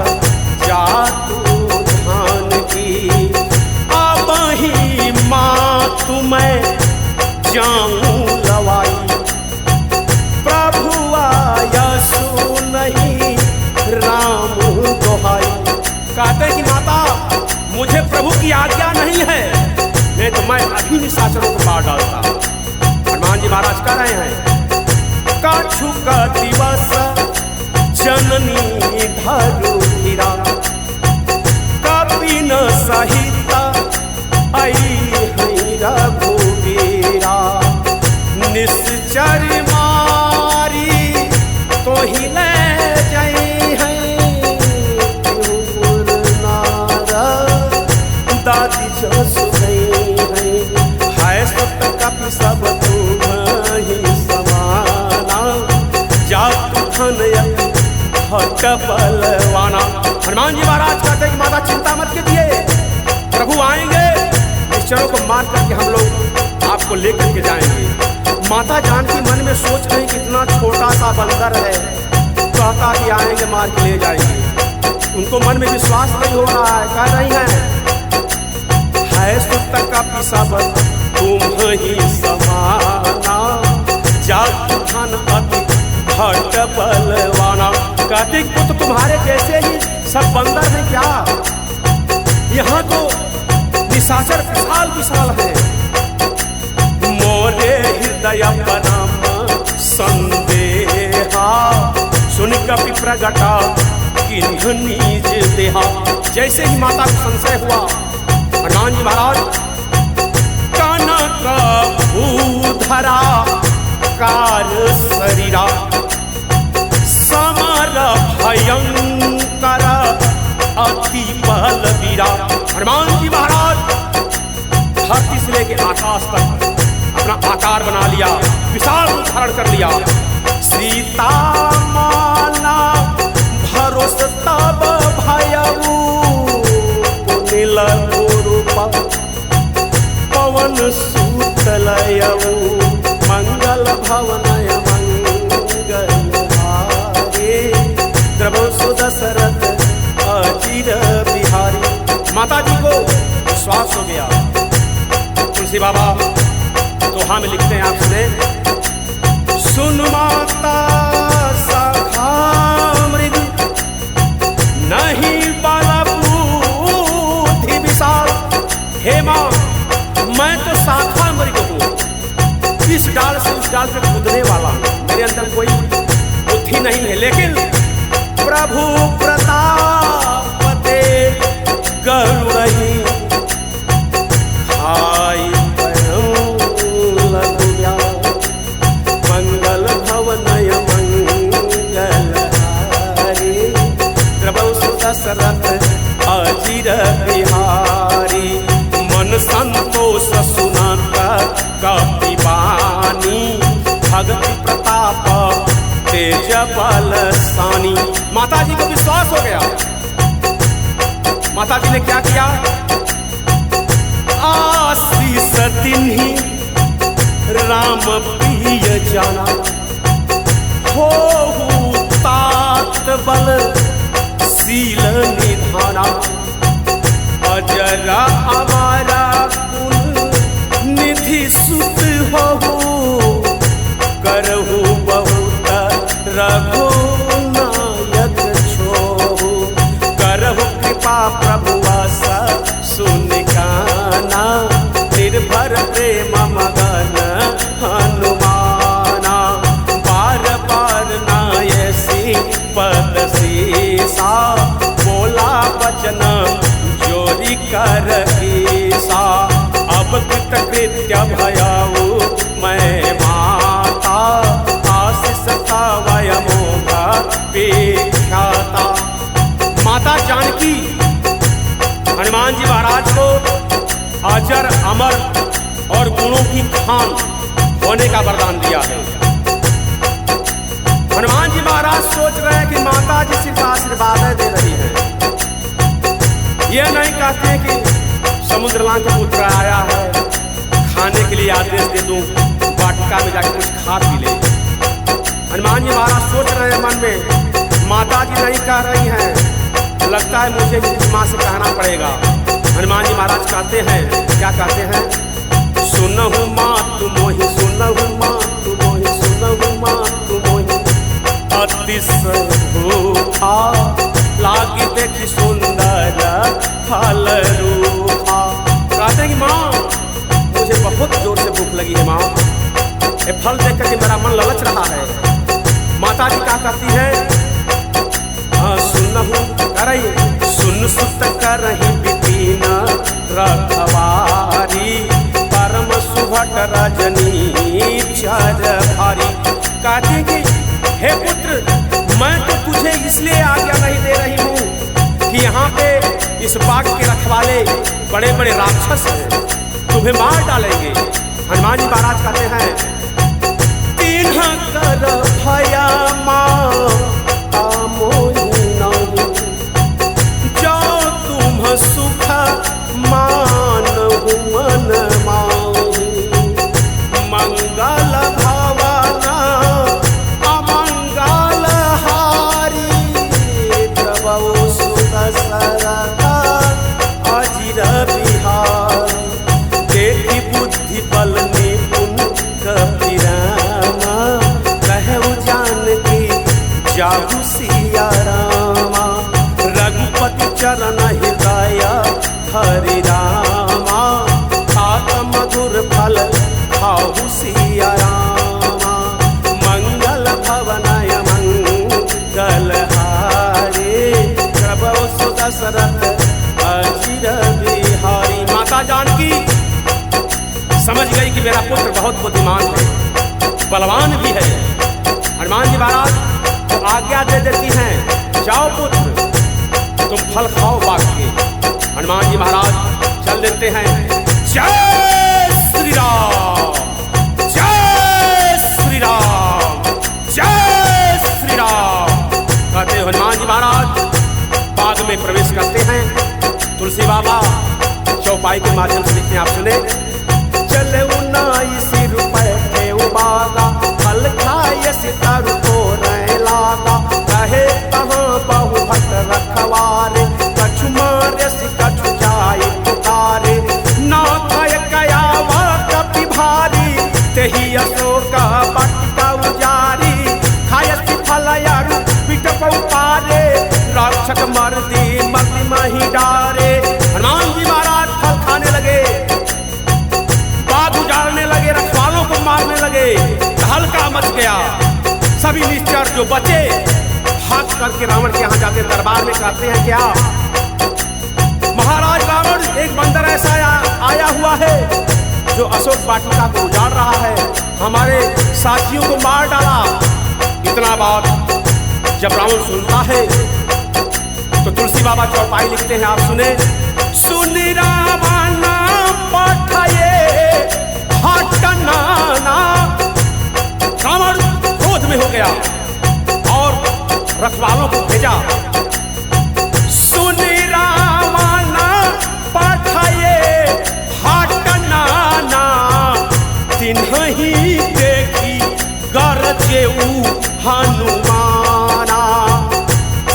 Speaker 1: की आज्ञा नहीं है, नहीं तो मैं अभी निशाचरों को मार डालता। हनुमान जी महाराज कह रहे हैं, काछु का दिवस जननी धरुधिरा, कपि न सहिता आई हई रघुवीरा। निश्चर मारी तो ही ले जाई है, दादी जसु गई है सत कपि सब तुम ही समाना। जातु धन हट बलवाना। हनुमान जी महाराज कहते हैं कि माता चिंता मत कीजिए, प्रभु आएंगे, निश्चरों को मार करके हम लोग आपको लेकर के जाएंगे। माता जानकी मन में सोच रही कि इतना छोटा सा बंदर है, कहता कि आएंगे मार के ले जाएंगे। उनको मन में विश्वास नहीं हो रहा है, कह रही है सुत कपि सब तुम ही समाना। जातु धन अति हट बलवाना। कहते पुत्र तुम्हारे जैसे ही सब बंदर हैं क्या? यहाँ तो निशाचर विशाल विशाल है। मोरे हृदय परम संदेहा, सुन कपि प्रगटा किन्ह नीज देहा। जैसे ही माता को संशय हुआ, हनुमान जी महाराज कनक भूधरा कार शरीरा, समर भयंकर अति बलवीरा। हनुमान जी महाराज धरती से लेके आकाश तक अपना आकार बना लिया, विशाल रूप धारण कर लिया। सीता माला भरोस तब भयऊ, नील पवन सूतलयऊ, मंगल भवनय मंगल हारे। द्रव सुदशरथ अचिर बिहारी। माता जी को विश्वास हो गया। तुलसी बाबा दोहा में लिखते हैं, आप सुने। सुन माता सखा मृग, नहीं बाला बुद्धि विशाल। हे माँ, मैं तो शाखा मृग हूँ, इस डाल से उस डाल पे कूदने वाला हूँ, मेरे अंदर कोई बुद्धि नहीं है। लेकिन प्रभु प्रताप ते गरुड़हि, खाई मंगल भवनय मंगल हारे। द्रवौ सुदशरथ अचिर बिहारी। मन संतोष सुनत कपि बानी, भगति प्रताप तेज बल सानी। माता जी को विश्वास हो गया। माता जी ने क्या किया? आशीष तिन्हि राम प्रिय जाना, हो तात बल शील निधाना। अजर अमारा कुल निधि सुत हो, करहु बहुत रघुनायक छोहु। करहु कृपा प्रभु आस सुनिकाना, निर्भर प्रेम मगन हनुमाना। बार बार नायसी पद सीसा, बोला बचन जोरी कर ईसा। अब कृतकृत्य भयाऊ मैं माता, आशीष वय मोह विख्याता। माता जानकी हनुमान जी महाराज को अजर अमर और गुणों की खान होने का वरदान दिया है। हनुमान जी महाराज सोच रहे हैं कि माता जी सिर्फ आशीर्वाद दे रही है, ये नहीं कहते कि समुद्रलान का पुत्र आया है, खाने के लिए आदेश दे दूं, वाटिका में जाकर कुछ खा पी ले। हनुमान जी महाराज सोच रहे हैं मन में, माता जी नहीं कह रही हैं, लगता है मुझे किसी माँ से कहना पड़ेगा। हनुमान जी महाराज कहते हैं, क्या कहते हैं? सुनहु माँ तु मोहि, सुनहु माँ तु मोहि, सुनहु माँ तु मोहि। अतिशय भूखा लागी देखी सुंदर फल रूखा। हैं कि माँ मुझे बहुत जोर से भूख लगी है माँ, ये फल देख करके मेरा मन ललच रहा है। माता जी क्या कहती है, सुनहु करई सुन सुत करही बिपिन रखवारी परम सुभट रजनी चर भारी। कहती कि हे पुत्र, मैं तो तुझे इसलिए आज्ञा नहीं दे रही हूँ कि यहाँ पे इस बाग के रखवाले बड़े बड़े राक्षस हैं, तुम्हें मार डालेंगे। हनुमान जी महाराज कहते हैं, तिन्ह कर भया माँ जो तुम सुख मान हुवन माही मंगल भवना अमंगल हारी प्रभु सुत सरदा अजिर बिहारी देखी बुद्धि बल निपुण कपिरामा कहु जानकी जाहु सिया रामा रघुपति चरण हृदय हरि रामा तात मधुर फल खाहु सिया रामा मंगल भवनय मंगल हारे प्रभु सुत दशरथ अजिर बिहारी। माता जानकी समझ गई कि मेरा पुत्र बहुत बुद्धिमान है, बलवान भी है। हनुमान जी महाराज तो आज्ञा दे देती हैं, जाओ पुत्र तुम फल खाओ बाग के। हनुमान जी महाराज चल देते हैं। जय श्री राम, जय श्री राम, जय श्री राम कहते हनुमान जी महाराज बाग में प्रवेश करते हैं। तुलसी बाबा चौपाई के माध्यम से लिखते हैं, आप सुने। चले 19 रुपए के बागा फल खाए सितारू को रह लागा कहे कहाँ बहु भट रखवारे कछु मारे से कछु जाए पुकारे ना खाए कयावा कपि भारी तेही अशोका बटका उजारी खाए सी फल यारू पिट पारे राक्षक मर्दी मर्दी मही डारे। हनुमान जी महाराज फल खाने लगे, बाग उजाड़ने लगे, रखवालों को मारने लगे, हल्का मच गया। सभी निश्चर जो बचे भाग करके रावण के यहाँ जाते, दरबार में कहते हैं क्या महाराज रावण एक बंदर ऐसा आया हुआ है जो अशोक वाटिका को उजाड़ रहा है, हमारे साथियों को मार डाला। इतना बात जब रावण सुनता है तो तुलसी बाबा चौपाई लिखते हैं, आप सुने। सुनि रावण पठाए हटना, रावण क्रोध में हो गया और रखवालों को भेजा। सुनि रावण पठाए हटना तिन्हि देखी गरजे हनुमाना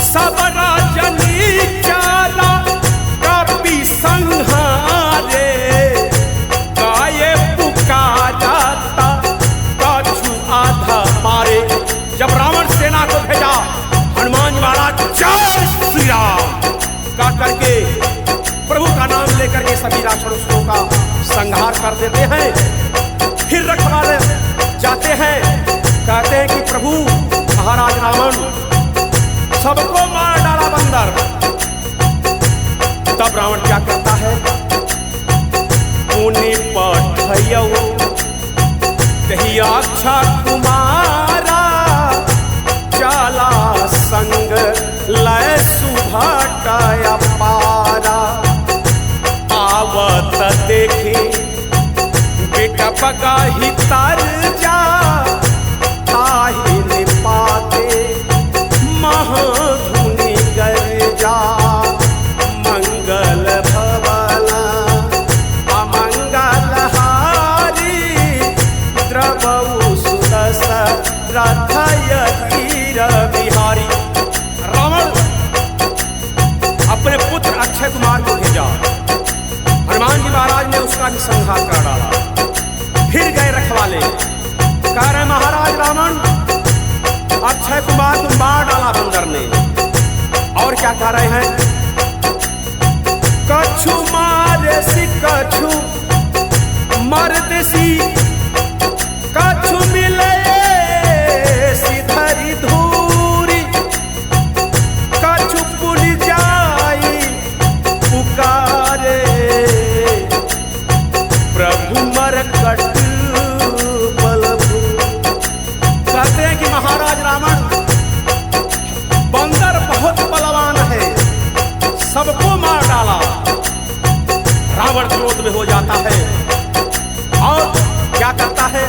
Speaker 1: सब राजनी चाला कपि संहारे गाये पुकाराता कछु आधा मारे। जब रावण सेना को भेजा, हनुमान जी महाराज जय श्री राम कह करके प्रभु का नाम लेकर के सभी राक्षसों का संहार कर देते हैं। फिर रखवाले जाते हैं, कहते हैं कि प्रभु महाराज रावण सबको मार डाला बंदर। तब रावण क्या करता है, पुनि पठयौ तही अच्छा कुमारा चाला संग लय सुभाटाया पारा आवत देखी बिटप गाही तर जा ताहि निपाते महाधुनि गर्जा मंगल भवना अमंगल हारी द्रवौ सुदशरथ अजिर बिहारी। रावण अपने पुत्र अक्षय कुमार को भेजा, हनुमान जी महाराज ने उसका भी संहार कर डाला। फिर गए रखवाले, कह रहे महाराज रावण अक्षय कुमार को मार डाला बंदर ने। और क्या कह रहे हैं, कछु मारे सी कछु मर्देसी, कछु मिले सिधरी धूरी, कछु पुल जाई पुकारे प्रभु मरकट बलभू। कहते हैं कि महाराज रावण बंदर बहुत बलवान है, सबको मार डाला। रावण क्रोध में हो जाता है और क्या करता है,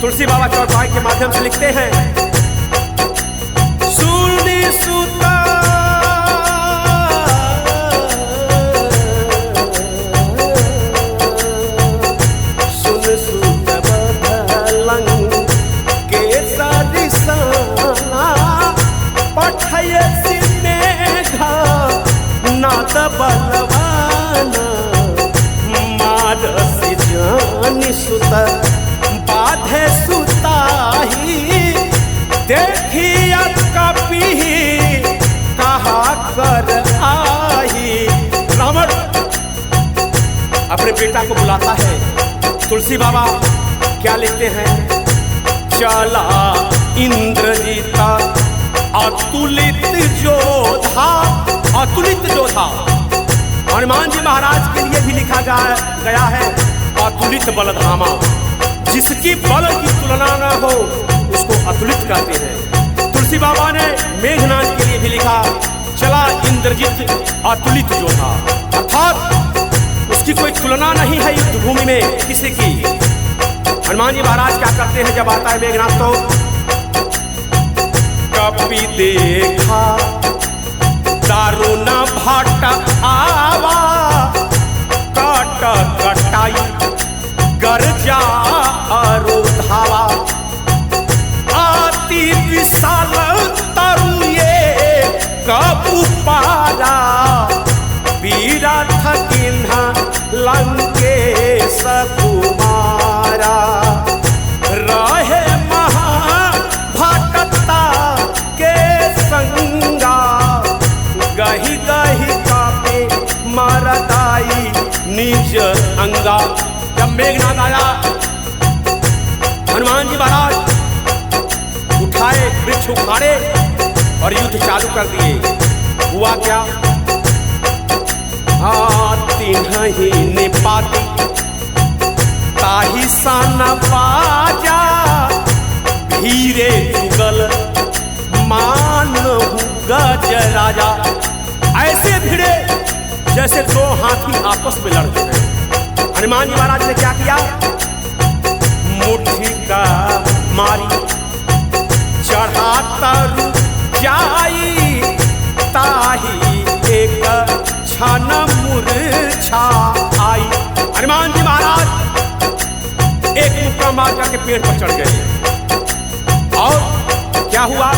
Speaker 1: तुलसी बाबा चौपाई के माध्यम से लिखते हैं, सुनी सुता सुन सुत बदलंग के सरिसना पठय सिनेघा नाद बलवाना मारसी जानी सुत बाधे सुताही देखिया कपी कहा कर आई। रावण अपने बेटा को बुलाता है। तुलसी बाबा क्या लिखते हैं, चला इंद्रजीता अतुलित जोधा। अतुलित जोधा हनुमान जी महाराज के लिए भी लिखा गया है, अतुलित बलधामा। जिसकी बल की तुलना न हो उसको अतुलित कहते हैं। तुलसी बाबा ने मेघनाद के लिए भी लिखा, चला इंद्रजित अतुलित जोधा, अर्थात उसकी कोई तुलना नहीं है युद्ध भूमि में किसी की। हनुमान जी महाराज क्या करते हैं जब आता है मेघनाद तो, कपि देखा दारुण भाट आवा, काट कटाई गर्जा अरुधावा, अति विशाल तरुए कपु पारा, वीरथ किन्हा लंकेश कुमारा, रहे महाभाटता के संगा, गही गही कापे मरदाई निज अंगा। जब मेघनाद आया हनुमान जी महाराज उठाए वृक्ष उखाड़े और युद्ध चालू कर दिए। हुआ क्या, तिन्ही निपाती ताही सन बाजा, भीरे जुगल मानहु गज राजा। ऐसे भिड़े जैसे दो हाथी आपस में लड़ते हैं। हनुमान जी महाराज ने क्या किया, मुट्ठी का मारी चढ़ा तरु जाई, ताही एक छन मूर्छा आई। हनुमान जी महाराज एक मुक्का मार करके पेड़ पर चढ़ गए और क्या हुआ,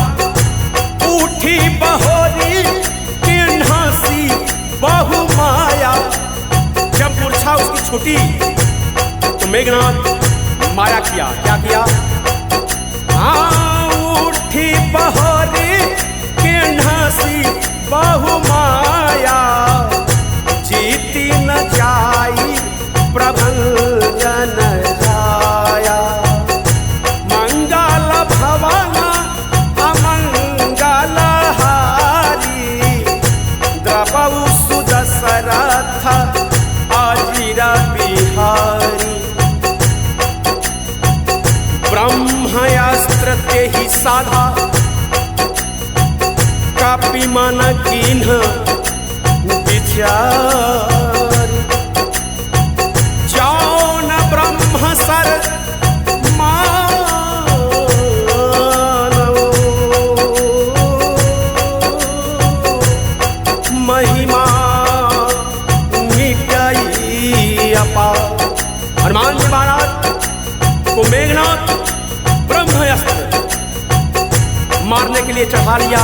Speaker 1: उठी बहोरी किन्हासी बहु माया। जब मूर्छा उसकी छूटी तो मेघनाद माया किया, क्या किया, उठी बहोरी किन्हासी बहु माया, जीती न जाई प्रभंजन जाया, मंगल भवन अमंगल हारी, द्रपऊ सुदशरथ अजिर बिहारी, ब्रह्मास्त्र ते ही साधा, कपि मन कीन्ह विचार, जौन ब्रह्म सर महिमा मिटई अपार। हनुमान जी महाराज को मेघनाद ब्रह्मास्त्र मारने के लिए चढ़ा लिया।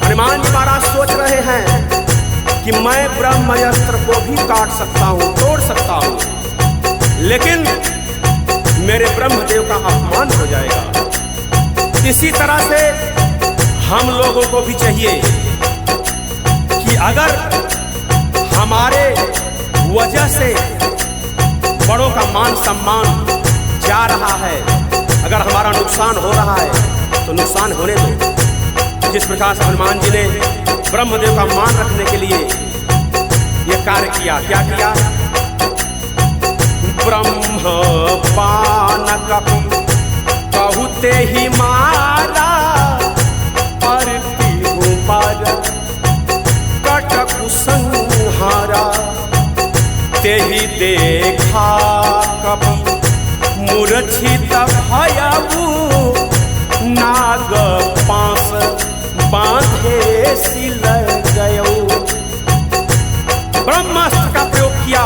Speaker 1: हनुमान जी महाराज सोच रहे हैं कि मैं ब्रह्मास्त्र को भी काट सकता हूँ, तोड़ सकता हूँ, लेकिन मेरे ब्रह्मदेव का अपमान हो जाएगा। इसी तरह से हम लोगों को भी चाहिए कि अगर हमारे वजह से बड़ों का मान सम्मान जा रहा है। अगर हमारा नुकसान हो रहा है तो नुकसान होने दो। जिस प्रकार से हनुमान जी ने ब्रह्मदेव का मान रखने के लिए यह कार्य किया, क्या किया? ब्रह्म पान कपि कहते ही मारा, परति पर कटक संहारा। तेहि देखा कपि मूर्छित भयउ, नाग पास बांधे सिल गयो। ब्रह्मास्त्र का प्रयोग किया,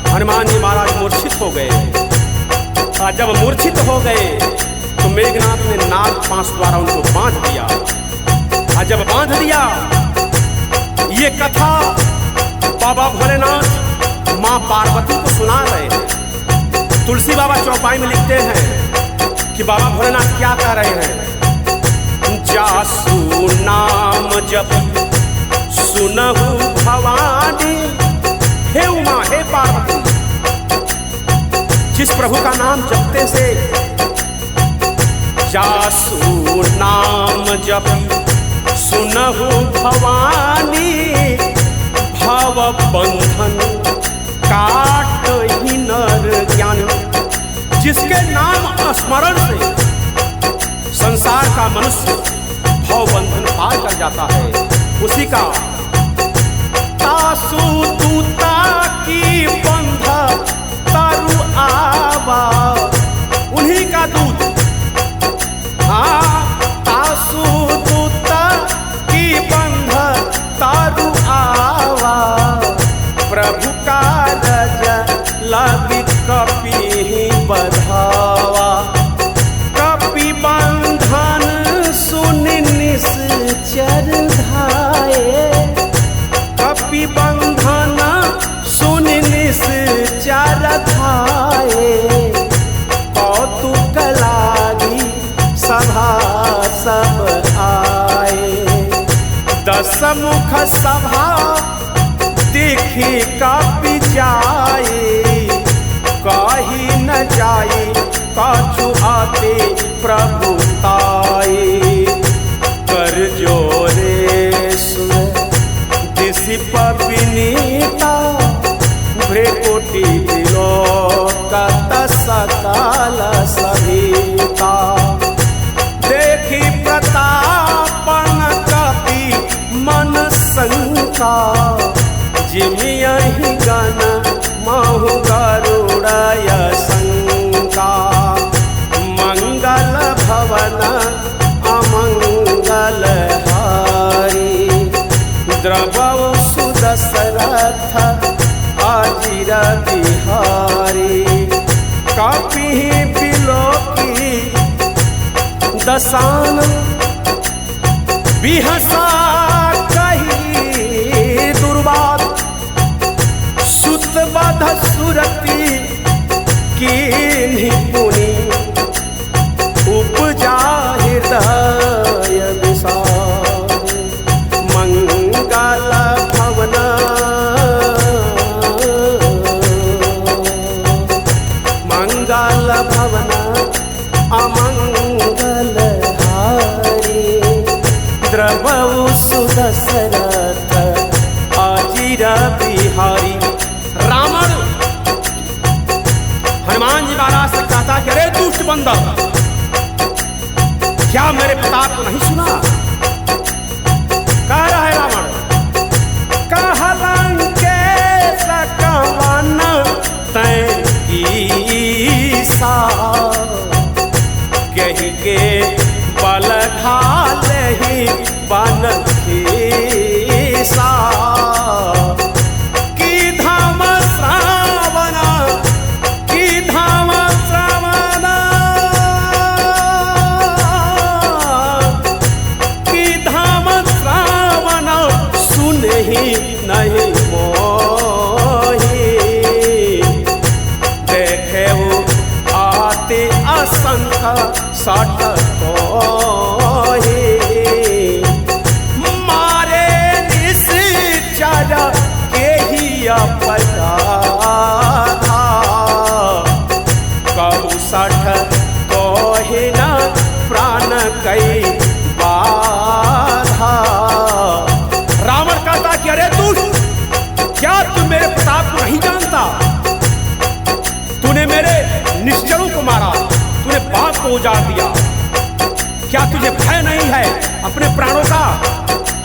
Speaker 1: हनुमान जी महाराज मूर्छित हो गए। और जब मूर्छित हो गए तो मेघनाथ ने नाग पांस द्वारा उनको बांध दिया। और जब बांध दिया, ये कथा बाबा भोलेनाथ माँ पार्वती को सुना रहे हैं। तुलसी बाबा चौपाई में लिखते हैं कि बाबा भोलेनाथ क्या कह रहे हैं? जासु नाम जपि सुनहु भवानी। हे उमा, हे पार्वती, जिस प्रभु का नाम जपते से जासु नाम जपि सुनहु भवानी, भव बंधन काट ही नर ज्ञान। जिसके नाम स्मरण से संसार का मनुष्य भव बंधन पार कर जाता है, उसी का तासु दूता की बंध तरु आवा। उन्हीं का दूत, हाँ, तासु दूता की बंध तरु आवा। प्रभु का रज लगी कपि बधावा। कपि बंधन सुन निश्चर धाये। कपि बंधन सुन निश्चर धाये। कौतुक लागी सभा सब आए। दस मुख सभा देखी कपि जाए। कही न जाए कछु आते प्रभुताए। कर जोरे सुन दिसिप विनीता। भ्रेकोटि विलोकत सकल सहिता। देखी प्रतापन कपि मन शंका। जिमियहि गण महु गरुड़य शंका। मंगल भवन अमंगल हारी। द्रवौ सुदशरथ अजिर बिहारी। कपि बिलोकी दशान। बिहसा कही दुर्वाद। सुत बध सुरती कीन्ही पुनि। उपजा हृदय विशाल। मंगल भवन मंगल भवन अमंगल हारी। द्रवौ सुदशरथ अजिर बिहारी। रावण हनुमान जी महाराज से कहता कि अरे दुष्ट बंदर, क्या मेरे प्रताप को नहीं सुना? कह रहा है रावण, कहलंकेश कवन तैं ईसा। कही के बल ढालहि बन खीसा। की धाम श्रावण, की धाम श्रावण, की धाम श्रावण। सुनहि नहीं मोहि। देखे वो आते असंख्य सठ कोहि। मारे निश्चर के ही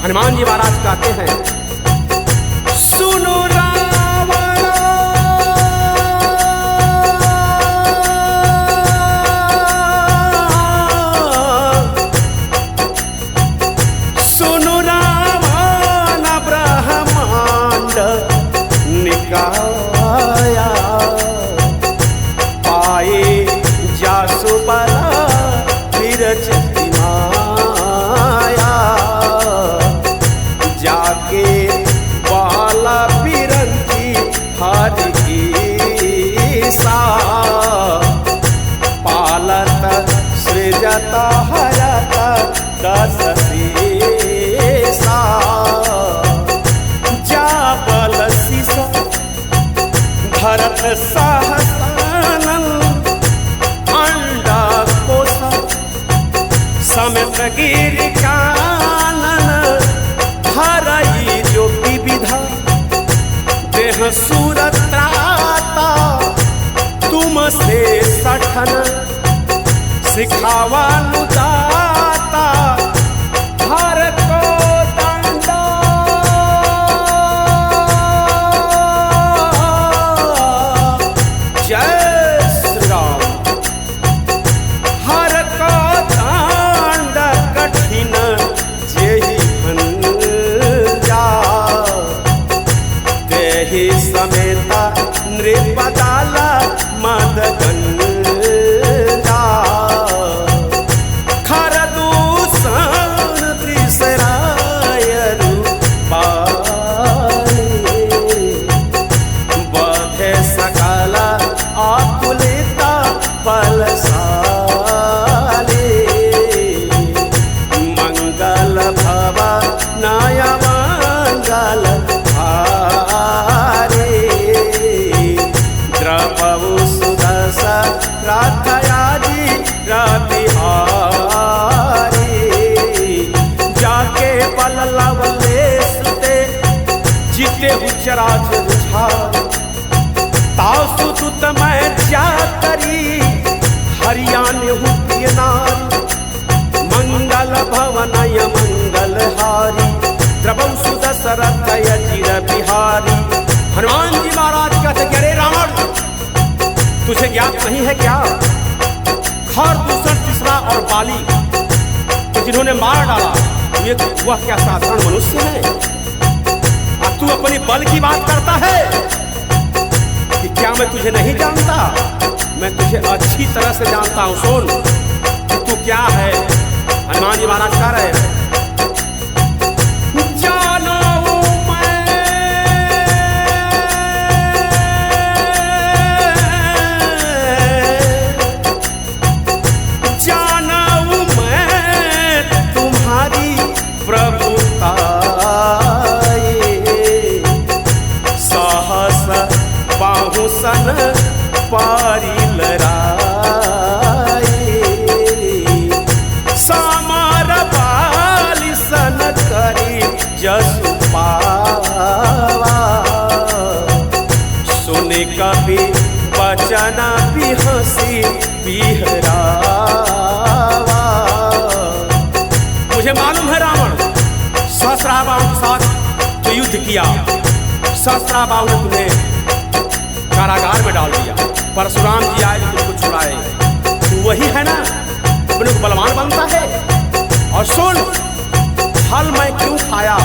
Speaker 1: हनुमान जी महाराज कहते हैं, सुनो रावण सुनो रावण ब्रह्मांड निकाया, पाए जासु बला विरचित माया, जाके बाला बिरंती हर की सा, पालत सृजत हरत दस सा, जा बल सिसा भरत सहसानन, अंडा कोसा समेत गिर कानन, हरई जो विविधा देह सूरत्राता, तुमसे सठन सिखावानुदाता, हर को दंडा जय श्री राम, हर को दंड कठिन जेहि भंजा, तेहि समेता नृपदाला मद गंजा, खरदूषण त्रिसराय रूपाले, बधे सकल आकुलिता बलशाली, मंगल भवनाय मंगल हारे, द्रवहु सुदशा राधयादि रविहारी, जाके बल लवलेश ते जीते उचराज बुझार, तासु दुत मैं क्या करी हरियाणे हूँ प्रिय नारी, मंगल भवनय मंगल हारी, द्रवहु सुदशरथय चिर बिहारी। हनुमान जी महाराज कहते कि अरे रावण, तुझे ज्ञात नहीं है क्या, खरदूषण तीसरा और बाली तो जिन्होंने मार डाला, वह क्या साधारण मनुष्य है? और तू अपनी बल की बात करता है कि क्या मैं तुझे नहीं जानता? मैं तुझे अच्छी तरह से जानता हूं। सुन कि तू क्या है। हनुमान जी महाराज कह रहे हैं, जाना हूं मैं तुम्हारी प्रभुता, सहस बाहुसन पारी लराई, सामार बाली सन करी जसु पावा, सुने कभी बचन भी हंसी बिहरावा। मुझे मालूम है रावण, सहस्राबाहु के साथ जो युद्ध किया, सहस्राबाहु ने तुम्हें कारागार में डाल दिया, परशुराम जी आए जो तुमको छुड़ाए। तू वही है ना, अपने को बलवान बनता है। और सुन, फल मैं क्यों खाया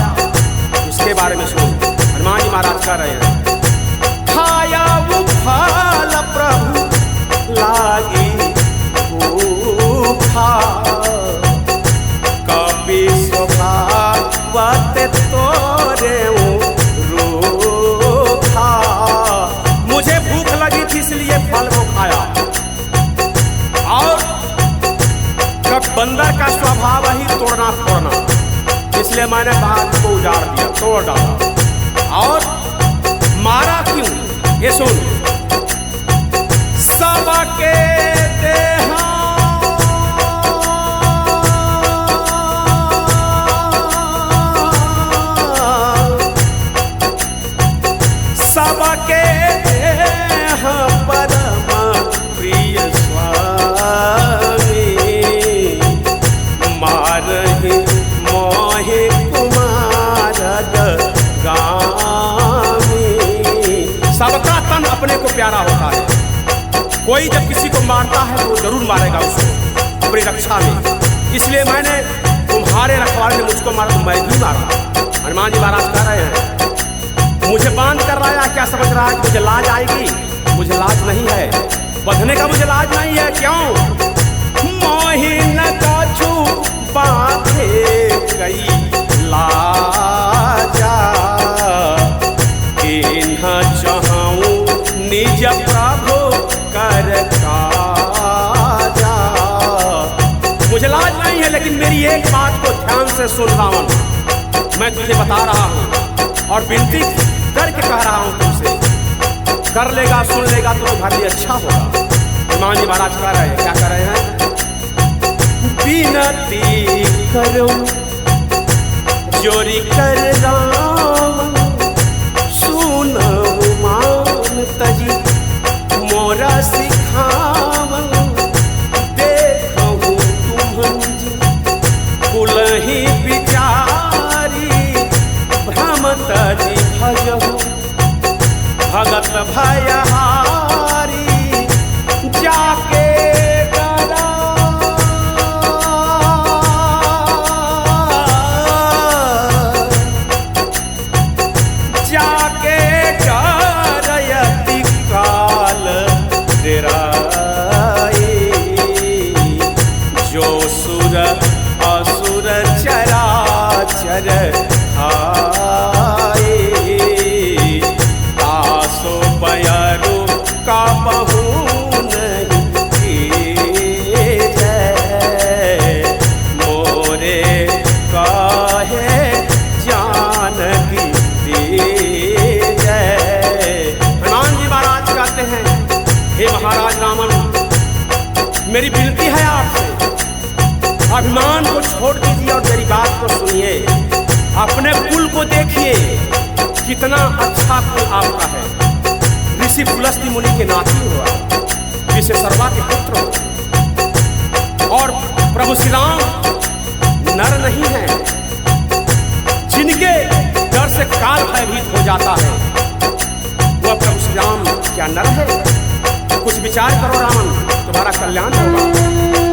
Speaker 1: उसके बारे में सुन। हनुमान जी महाराज कह रहे हैं, खाया वो फल प्रभु लागी भूखा, कभी स्वभावत तोरे रूखा। मुझे भूख लगी थी इसलिए फल को खाया, और कब बंदर का स्वभाव ही तोड़ना फोड़ना, इसलिए मैंने बात को उजाड़ दिया, तोड़ डाला। और मारा क्यों ये सुन, सबके देहा सबके परम प्रिय स्वामी, मारहि मोहि कुमार प्यारा होता है। कोई जब किसी को मारता है तो जरूर मारेगा उसको अपनी रक्षा में। इसलिए मैंने तुम्हारे रखवाले ने मुझको मारा तो मैं भी मारा। हनुमान जी महाराज कह रहे हैं मुझे बांध कर लाया, क्या समझ रहा है कि मुझे लाज आएगी? मुझे लाज नहीं है, बंधने का मुझे लाज नहीं है। क्यों? मोहिन काछू बांधे कई लाजा, इन्हा चाहूं निज प्रभु कर काजा। मुझे लाज नहीं है, लेकिन मेरी एक बात को ध्यान से सुन रावण, मैं तुझे बता रहा हूं और विनती करके कह रहा हूं तुमसे, कर लेगा सुन लेगा तो तुम्हारे लिए अच्छा होगा। हनुमान जी महाराज कह रहे हैं, क्या कर रहे हैं? विनती करो जोरी कर रावण, सुनहु मान तजी मोरा सिखावन। देखहु तुम्हन जी कुलहि विचारी, भ्रमत जी भजहु भगत भयहारी। जाके करयति काल डेराए, जो सुर असुर चराचर खाए। तासो बयरु का बहु नहीं जय, मोरे काहे जानकी जय। हनुमान जी महाराज कहते हैं, हे महाराज रावण, मेरी विनती है आपसे, अभिमान को छोड़ दीजिए और मेरी बात को सुनिए। अपने कुल को देखिए, कितना अच्छा कुल आपका है। ऋषि पुलस्त्य मुनि के नाती हुआ, विशेषरवा के पुत्र हो, और प्रभु श्री राम नर नहीं है जिनके डर से काल भयभीत हो जाता है। वह प्रभु श्री राम क्या नर है? कुछ विचार करो रावण, तुम्हारा कल्याण होगा।